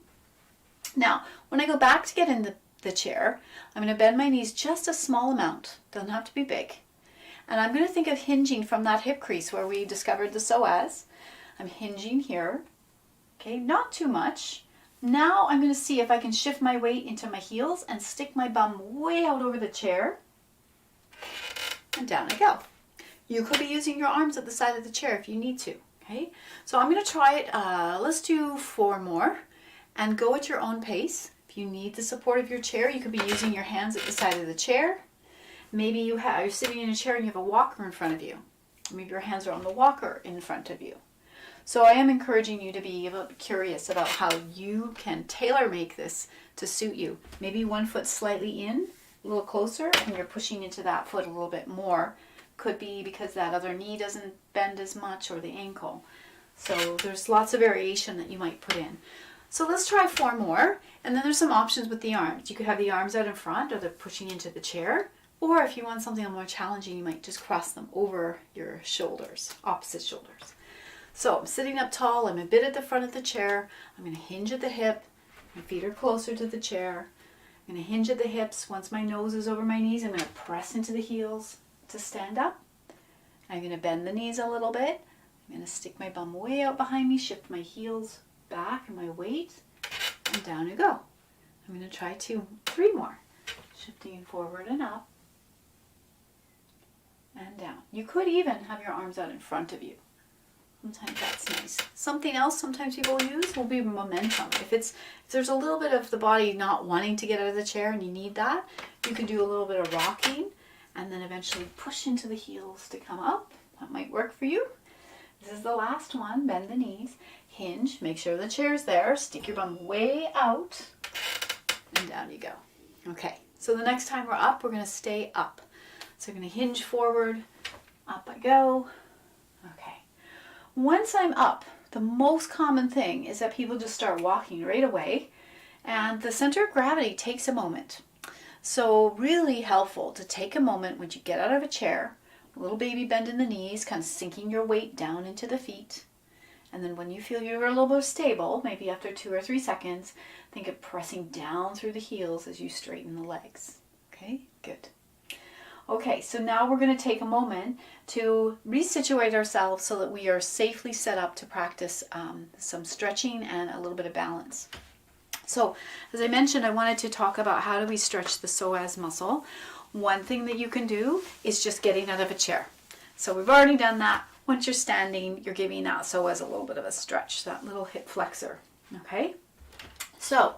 Now, when I go back to get in the chair, I'm going to bend my knees just a small amount. Doesn't have to be big. And I'm going to think of hinging from that hip crease where we discovered the psoas. I'm hinging here, okay? Not too much. Now I'm going to see if I can shift my weight into my heels and stick my bum way out over the chair. And down I go. You could be using your arms at the side of the chair if you need to, okay? So I'm going to try it. Let's do 4 more and go at your own pace. If you need the support of your chair, you could be using your hands at the side of the chair. Maybe you're sitting in a chair and you have a walker in front of you. Maybe your hands are on the walker in front of you. So I am encouraging you to be a little curious about how you can tailor make this to suit you. Maybe one foot slightly in, a little closer, and you're pushing into that foot a little bit more. Could be because that other knee doesn't bend as much, or the ankle. So there's lots of variation that you might put in. So let's try 4 more, and then there's some options with the arms. You could have the arms out in front, or they're pushing into the chair, or if you want something more challenging, you might just cross them over your shoulders, opposite shoulders. So I'm sitting up tall, I'm a bit at the front of the chair, I'm going to hinge at the hip, my feet are closer to the chair, I'm going to hinge at the hips. Once my nose is over my knees, I'm going to press into the heels to stand up. I'm going to bend the knees a little bit. I'm going to stick my bum way out behind me, shift my heels back and my weight, and down I go. I'm going to try 3 more. Shifting forward and up, and down. You could even have your arms out in front of you. Sometimes that's nice. Something else sometimes people use will be momentum. If there's a little bit of the body not wanting to get out of the chair and you need that, you can do a little bit of rocking and then eventually push into the heels to come up. That might work for you. This is the last one. Bend the knees, hinge, make sure the chair's there, stick your bum way out, and down you go. Okay, so the next time we're up, we're going to stay up. So I'm going to hinge forward, up I go. Okay. Once I'm up, the most common thing is that people just start walking right away, and the center of gravity takes a moment. So really helpful to take a moment when you get out of a chair, a little baby bend in the knees, kind of sinking your weight down into the feet. And then when you feel you're a little bit stable, maybe after 2 or 3 seconds, think of pressing down through the heels as you straighten the legs. Okay, good. Okay, so now we're going to take a moment to resituate ourselves so that we are safely set up to practice some stretching and a little bit of balance. So, as I mentioned, I wanted to talk about how do we stretch the psoas muscle. One thing that you can do is just getting out of a chair. So we've already done that. Once you're standing, you're giving that psoas a little bit of a stretch, that little hip flexor. Okay? So,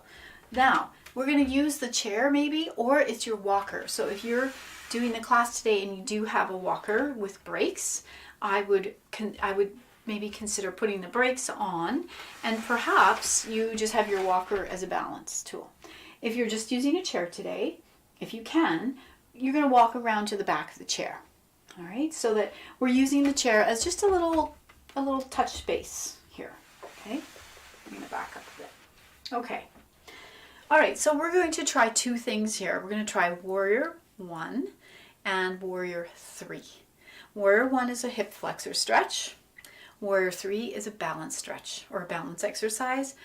now we're going to use the chair maybe, or it's your walker. So if you're doing the class today and you do have a walker with brakes, I would maybe consider putting the brakes on, and perhaps you just have your walker as a balance tool. If you're just using a chair today, if you can, you're going to walk around to the back of the chair. All right, so that we're using the chair as just a little touch space here. Okay, I'm going to back up a bit. Okay. All right, so we're going to try 2 things here. We're going to try Warrior 1 and Warrior 3. Warrior 1 is a hip flexor stretch. Warrior 3 is a balance stretch or a balance exercise.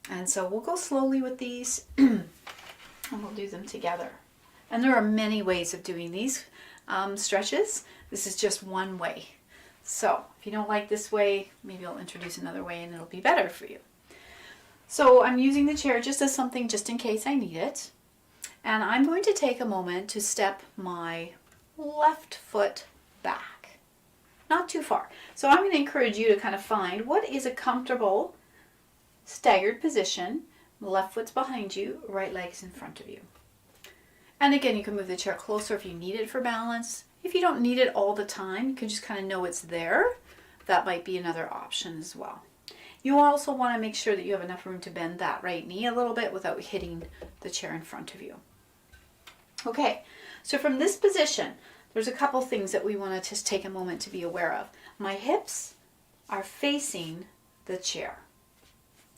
And so we'll go slowly with these and we'll do them together. And there are many ways of doing these stretches. This is just one way. So if you don't like this way, maybe I'll introduce another way and it'll be better for you. So I'm using the chair just as something just in case I need it. And I'm going to take a moment to step my left foot back. Not too far. So I'm going to encourage you to kind of find what is a comfortable staggered position. The left foot's behind you, right leg's in front of you. And again, you can move the chair closer if you need it for balance. If you don't need it all the time, you can just kind of know it's there. That might be another option as well. You also want to make sure that you have enough room to bend that right knee a little bit without hitting the chair in front of you. Okay, so from this position, there's a couple things that we want to just take a moment to be aware of. My hips are facing the chair.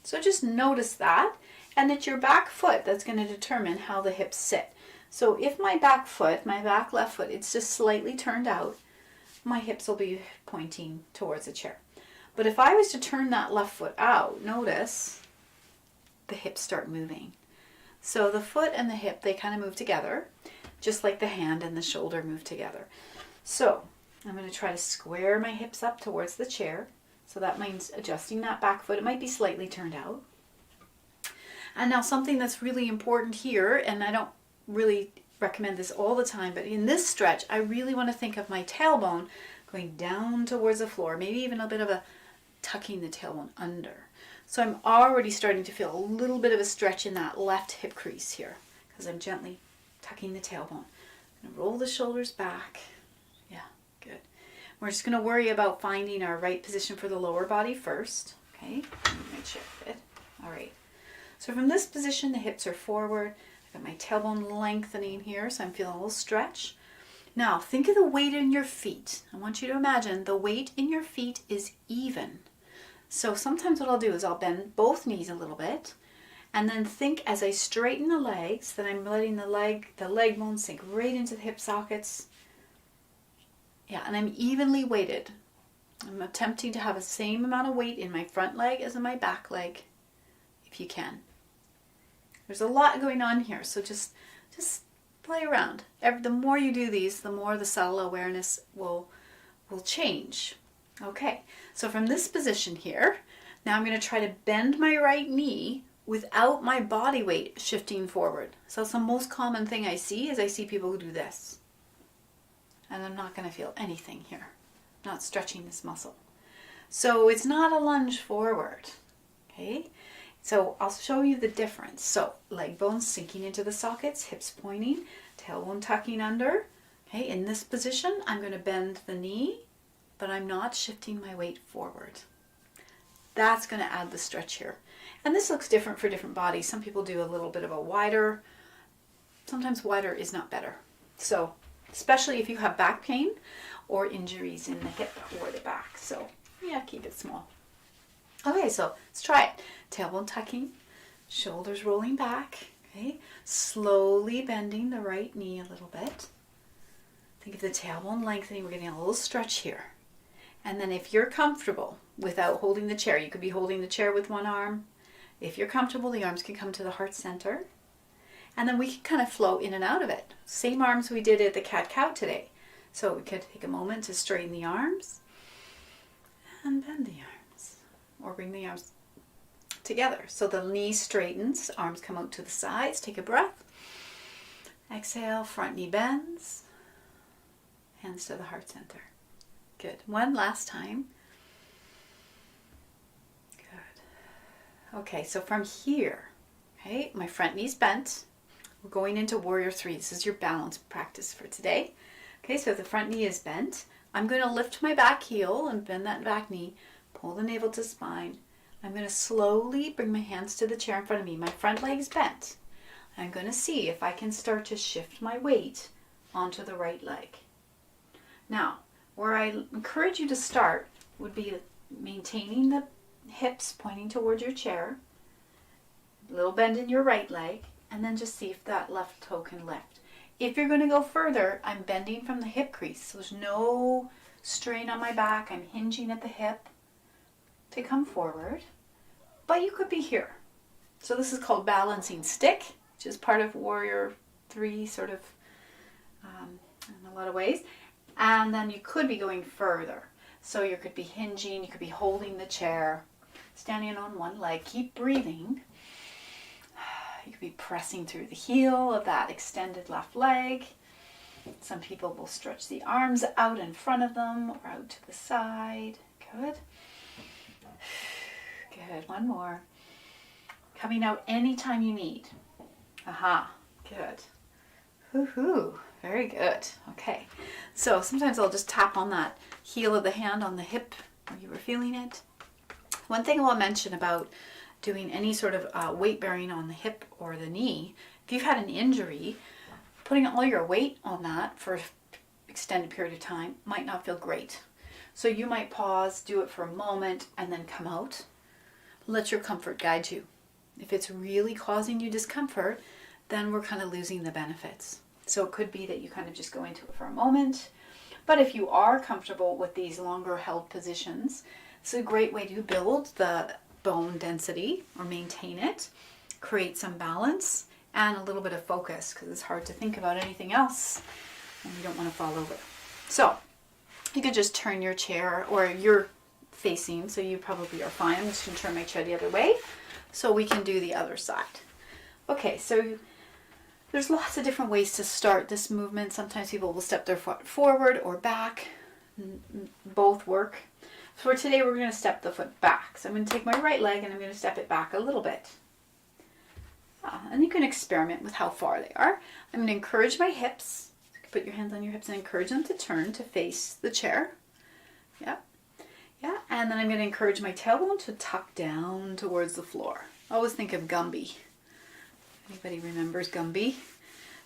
So just notice that, and it's your back foot that's going to determine how the hips sit. So if my back foot, my back left foot, it's just slightly turned out, my hips will be pointing towards the chair. But if I was to turn that left foot out, notice the hips start moving. So the foot and the hip, they kind of move together, just like the hand and the shoulder move together. So I'm going to try to square my hips up towards the chair. So that means adjusting that back foot. It might be slightly turned out. And now something that's really important here, and I don't really recommend this all the time, but in this stretch, I really want to think of my tailbone going down towards the floor, maybe even a bit of a tucking the tailbone under. So I'm already starting to feel a little bit of a stretch in that left hip crease here because I'm gently tucking the tailbone. I'm going to roll the shoulders back. Yeah, good. We're just going to worry about finding our right position for the lower body first. Okay, make sure it fit. All right. So from this position, the hips are forward. I've got my tailbone lengthening here, so I'm feeling a little stretch. Now, think of the weight in your feet. I want you to imagine the weight in your feet is even. So sometimes what I'll do is I'll bend both knees a little bit, and then think as I straighten the legs that I'm letting the leg bone sink right into the hip sockets. Yeah, and I'm evenly weighted. I'm attempting to have the same amount of weight in my front leg as in my back leg, if you can. There's a lot going on here, so just play around. The more you do these, the more the subtle awareness will change. Okay, so from this position here, now I'm going to try to bend my right knee without my body weight shifting forward. So that's the most common thing I see is I see people who do this. And I'm not going to feel anything here. I'm not stretching this muscle. So it's not a lunge forward. Okay, so I'll show you the difference. So leg bones sinking into the sockets, hips pointing, tailbone tucking under. Okay, in this position, I'm going to bend the knee, but I'm not shifting my weight forward. That's going to add the stretch here. And this looks different for different bodies. Some people do a little bit of a wider. Sometimes wider is not better. So, especially if you have back pain or injuries in the hip or the back. So, yeah, keep it small. Okay, so let's try it. Tailbone tucking, shoulders rolling back. Okay, slowly bending the right knee a little bit. Think of the tailbone lengthening. We're getting a little stretch here. And then if you're comfortable without holding the chair, you could be holding the chair with one arm. If you're comfortable, the arms can come to the heart center. And then we can kind of flow in and out of it. Same arms we did at the cat-cow today. So we could take a moment to straighten the arms and bend the arms. Or bring the arms together. So the knee straightens, arms come out to the sides. Take a breath. Exhale, front knee bends. Hands to the heart center. Good. One last time. Good. Okay, so from here, okay, my front knee's bent. We're going into Warrior 3. This is your balance practice for today. Okay, so the front knee is bent. I'm going to lift my back heel and bend that back knee. Pull the navel to spine. I'm going to slowly bring my hands to the chair in front of me. My front leg's bent. I'm going to see if I can start to shift my weight onto the right leg. Now, where I encourage you to start would be maintaining the hips pointing towards your chair, a little bend in your right leg, and then just see if that left toe can lift. If you're going to go further, I'm bending from the hip crease. So there's no strain on my back. I'm hinging at the hip to come forward. But you could be here. So this is called balancing stick, which is part of Warrior 3 sort of in a lot of ways. And then you could be going further. So you could be hinging, you could be holding the chair, standing on one leg. Keep breathing. You could be pressing through the heel of that extended left leg. Some people will stretch the arms out in front of them or out to the side. Good. Good. One more. Coming out anytime you need. Aha. Good. Woohoo. Very good. Okay. So sometimes I'll just tap on that heel of the hand on the hip where you were feeling it. One thing I will mention about doing any sort of weight bearing on the hip or the knee, if you've had an injury, putting all your weight on that for an extended period of time might not feel great. So you might pause, do it for a moment, and then come out. Let your comfort guide you. If it's really causing you discomfort, then we're kind of losing the benefits. So it could be that you kind of just go into it for a moment. But if you are comfortable with these longer held positions, it's a great way to build the bone density or maintain it, create some balance and a little bit of focus, because it's hard to think about anything else and you don't want to fall over. So you could just turn your chair, or you're facing, so you probably are fine. I'm just going to turn my chair the other way so we can do the other side. Okay, so there's lots of different ways to start this movement. Sometimes people will step their foot forward or back. Both work. For today, we're going to step the foot back. So I'm going to take my right leg and I'm going to step it back a little bit. And you can experiment with how far they are. I'm going to encourage my hips. Put your hands on your hips and encourage them to turn to face the chair. Yep. Yeah. And then I'm going to encourage my tailbone to tuck down towards the floor. I always think of Gumby. Anybody remembers Gumby?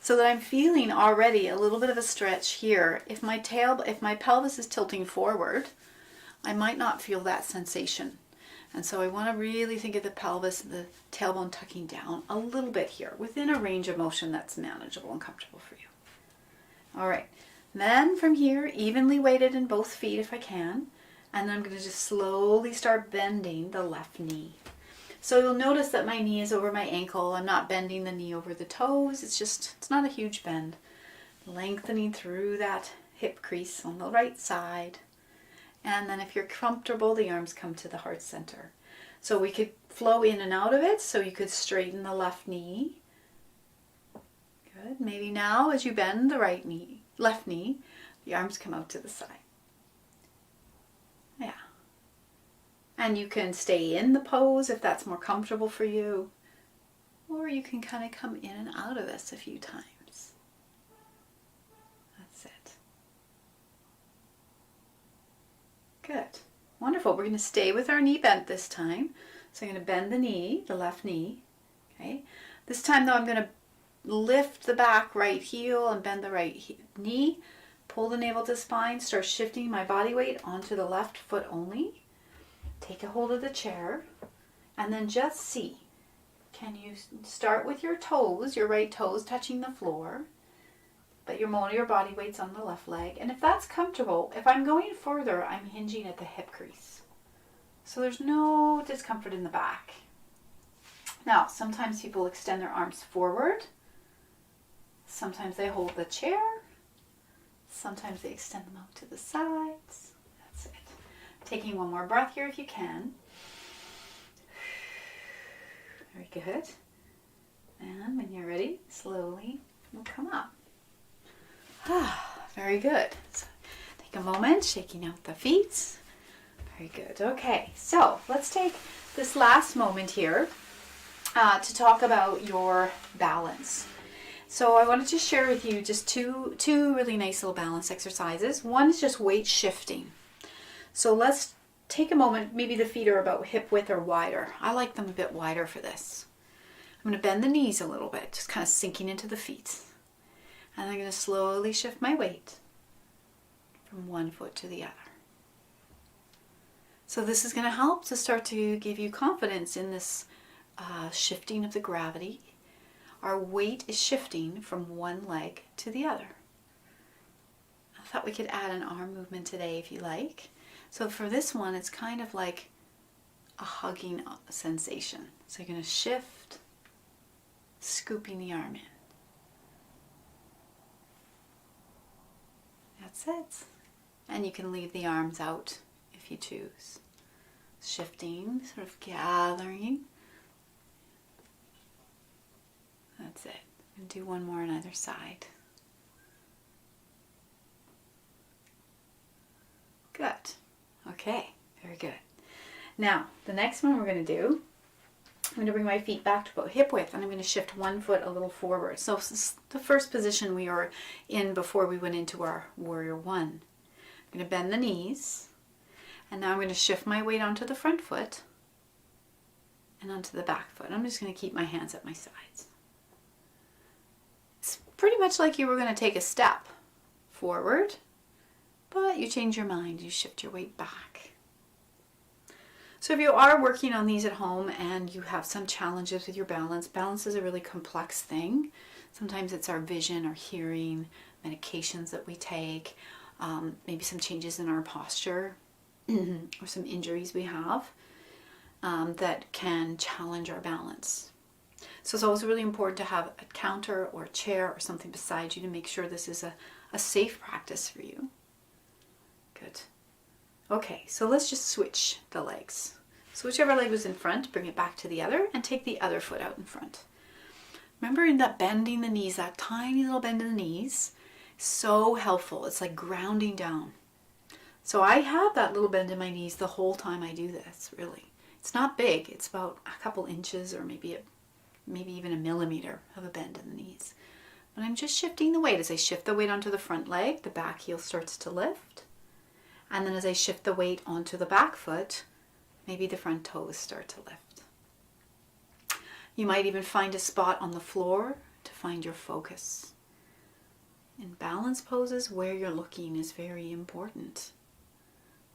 So that I'm feeling already a little bit of a stretch here. If my pelvis is tilting forward, I might not feel that sensation. And so I want to really think of the pelvis and the tailbone tucking down a little bit here, within a range of motion that's manageable and comfortable for you. All right. Then from here, evenly weighted in both feet if I can. And then I'm going to just slowly start bending the left knee. So you'll notice that my knee is over my ankle. I'm not bending the knee over the toes. It's not a huge bend. Lengthening through that hip crease on the right side. And then if you're comfortable, the arms come to the heart center. So we could flow in and out of it. So you could straighten the left knee. Good. Maybe now as you bend the left knee, the arms come out to the side. Yeah. And you can stay in the pose if that's more comfortable for you. Or you can kind of come in and out of this a few times. That's it. Good. Wonderful. We're going to stay with our knee bent this time. So I'm going to bend the knee, the left knee. Okay. This time though, I'm going to lift the back right heel and bend the right knee. Pull the navel to spine. Start shifting my body weight onto the left foot only. Take a hold of the chair. And then just see. can you start with your toes, your right toes touching the floor, but your body weight's on the left leg. And if that's comfortable, if I'm going further, I'm hinging at the hip crease. So there's no discomfort in the back. Now, sometimes people extend their arms forward. Sometimes they hold the chair. Sometimes they extend them out to the sides. That's it. Taking one more breath here if you can. Very good. And when you're ready, slowly we'll come up. Very good. So take a moment, shaking out the feet. Very good. Okay, so let's take this last moment here to talk about your balance. So I wanted to share with you just two really nice little balance exercises. One is just weight shifting. So let's take a moment. Maybe the feet are about hip width or wider. I like them a bit wider for this. I'm going to bend the knees a little bit, just kind of sinking into the feet. And I'm going to slowly shift my weight from one foot to the other. So this is going to help to start to give you confidence in this shifting of the gravity. Our weight is shifting from one leg to the other. I thought we could add an arm movement today if you like. So for this one, it's kind of like a hugging sensation. So you're going to shift, scooping the arm in. That's it. And you can leave the arms out if you choose. Shifting, sort of gathering. That's it. And do one more on either side. Good. Okay, very good. Now, the next one we're going to do, I'm going to bring my feet back to about hip width, and I'm going to shift one foot a little forward. So this is the first position we were in before we went into our Warrior One. I'm going to bend the knees, and now I'm going to shift my weight onto the front foot and onto the back foot. I'm just going to keep my hands at my sides. It's pretty much like you were going to take a step forward, but you change your mind, you shift your weight back. So if you are working on these at home and you have some challenges with your balance, balance is a really complex thing. Sometimes it's our vision, our hearing, medications that we take, maybe some changes in our posture or some injuries we have that can challenge our balance. So it's always really important to have a counter or a chair or something beside you to make sure this is a safe practice for you. Good. Okay, so let's just switch the legs. So whichever leg was in front, bring it back to the other and take the other foot out in front. Remember in that bending the knees, that tiny little bend in the knees, so helpful. It's like grounding down. So I have that little bend in my knees the whole time I do this, really. It's not big. It's about a couple inches or maybe even a millimeter of a bend in the knees. But I'm just shifting the weight. As I shift the weight onto the front leg, the back heel starts to lift. And then as I shift the weight onto the back foot, maybe the front toes start to lift. You might even find a spot on the floor to find your focus. In balance poses, where you're looking is very important.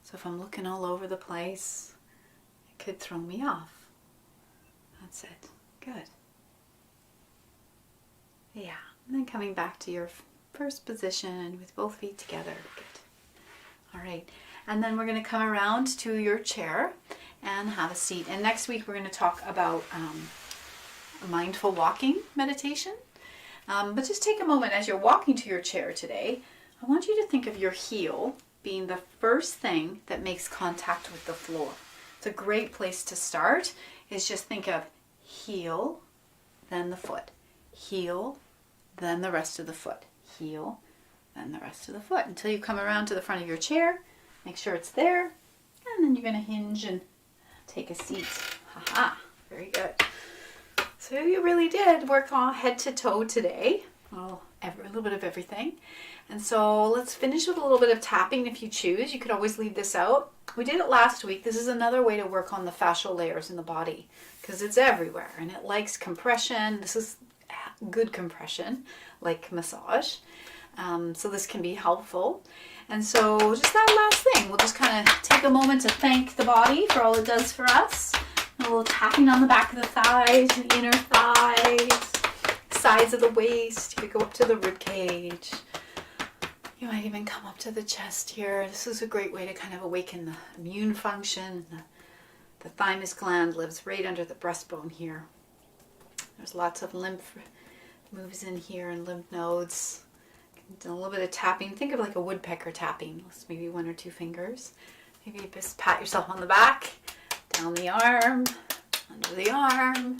So if I'm looking all over the place, it could throw me off. That's it. Good. Yeah. And then coming back to your first position with both feet together. Good. All right, and then we're going to come around to your chair and have a seat. And next week we're going to talk about a mindful walking meditation. But just take a moment as you're walking to your chair today. I want you to think of your heel being the first thing that makes contact with the floor. It's a great place to start, is just think of heel, then the foot. Heel, then the rest of the foot. Heel, then the rest of the foot, until you come around to the front of your chair. Make sure it's there, and then you're going to hinge and take a seat. Haha, very good. So you really did work on head to toe today. Well, a little bit of everything. And so let's finish with a little bit of tapping if you choose. You could always leave this out. We did it last week. This is another way to work on the fascial layers in the body because it's everywhere and it likes compression. This is good compression, like massage. So this can be helpful. And so just that last thing, we'll just kind of take a moment to thank the body for all it does for us. A little tapping on the back of the thighs, the inner thighs, sides of the waist. You could go up to the rib cage. You might even come up to the chest here. This is a great way to kind of awaken the immune function. The thymus gland lives right under the breastbone here. There's lots of lymph moves in here and lymph nodes. A little bit of tapping. Think of like a woodpecker tapping. Maybe 1 or 2 fingers. Maybe just pat yourself on the back, down the arm, under the arm.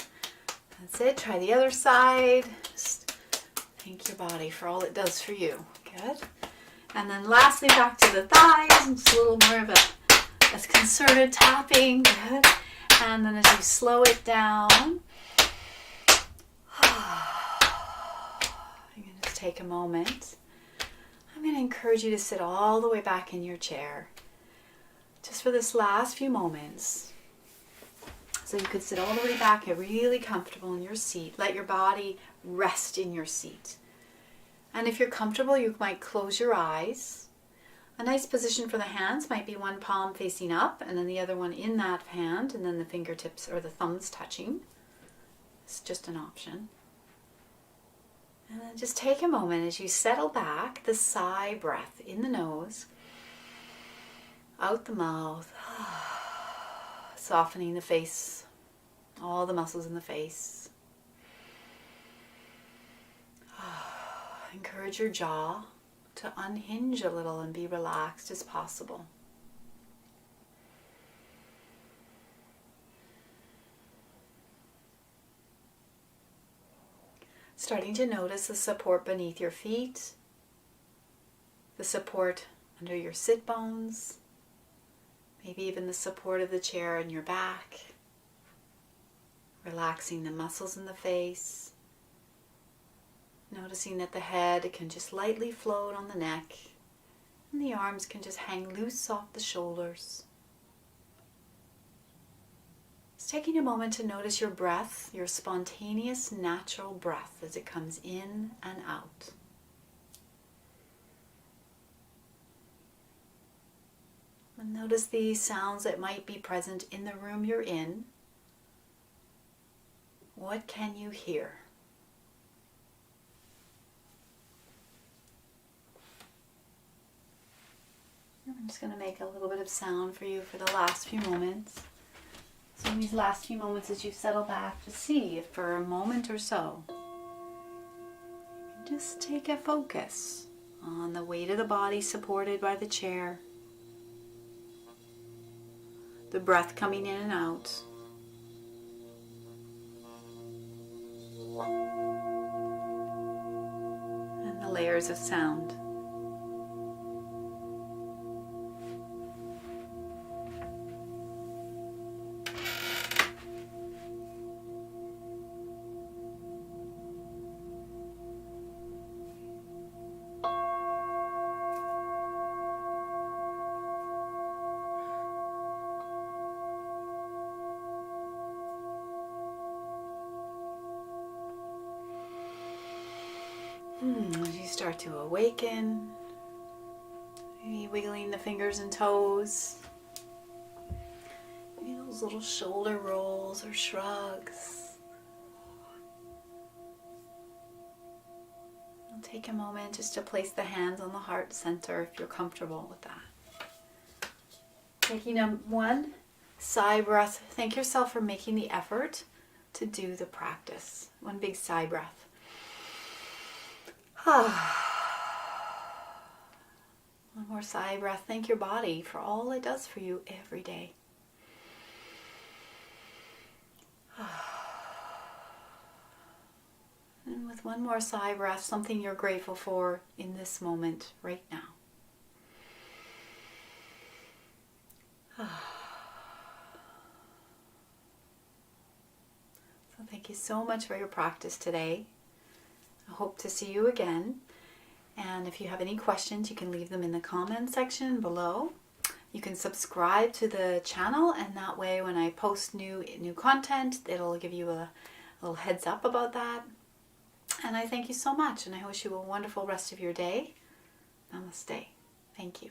That's it. Try the other side. Just thank your body for all it does for you. Good. And then lastly, back to the thighs. And just a little more of a concerted tapping. Good. And then as you slow it down, you're going to just take a moment. I'm going to encourage you to sit all the way back in your chair just for this last few moments. So you could sit all the way back and really comfortable in your seat. Let your body rest in your seat. And if you're comfortable, you might close your eyes. A nice position for the hands might be one palm facing up and then the other one in that hand and then the fingertips or the thumbs touching. It's just an option. And then just take a moment as you settle back, the sigh breath in the nose, out the mouth, softening the face, all the muscles in the face. Encourage your jaw to unhinge a little and be relaxed as possible. Starting to notice the support beneath your feet, the support under your sit bones, maybe even the support of the chair in your back, relaxing the muscles in the face. Noticing that the head can just lightly float on the neck and the arms can just hang loose off the shoulders. Just taking a moment to notice your breath, your spontaneous natural breath as it comes in and out. And notice the sounds that might be present in the room you're in. What can you hear? I'm just going to make a little bit of sound for you for the last few moments. So in these last few moments as you settle back, to see if for a moment or so, just take a focus on the weight of the body supported by the chair, the breath coming in and out, and the layers of sound. As you start to awaken, maybe wiggling the fingers and toes, maybe those little shoulder rolls or shrugs. I'll take a moment just to place the hands on the heart center if you're comfortable with that. Taking one sigh breath. Thank yourself for making the effort to do the practice. One big sigh breath. One more sigh breath. Thank your body for all it does for you every day. And with one more sigh breath, something you're grateful for in this moment right now. So thank you so much for your practice today. I hope to see you again. And if you have any questions, you can leave them in the comment section below. You can subscribe to the channel, and that way when I post new content, it'll give you a little heads up about that. And I thank you so much, and I wish you a wonderful rest of your day. Namaste. Thank you.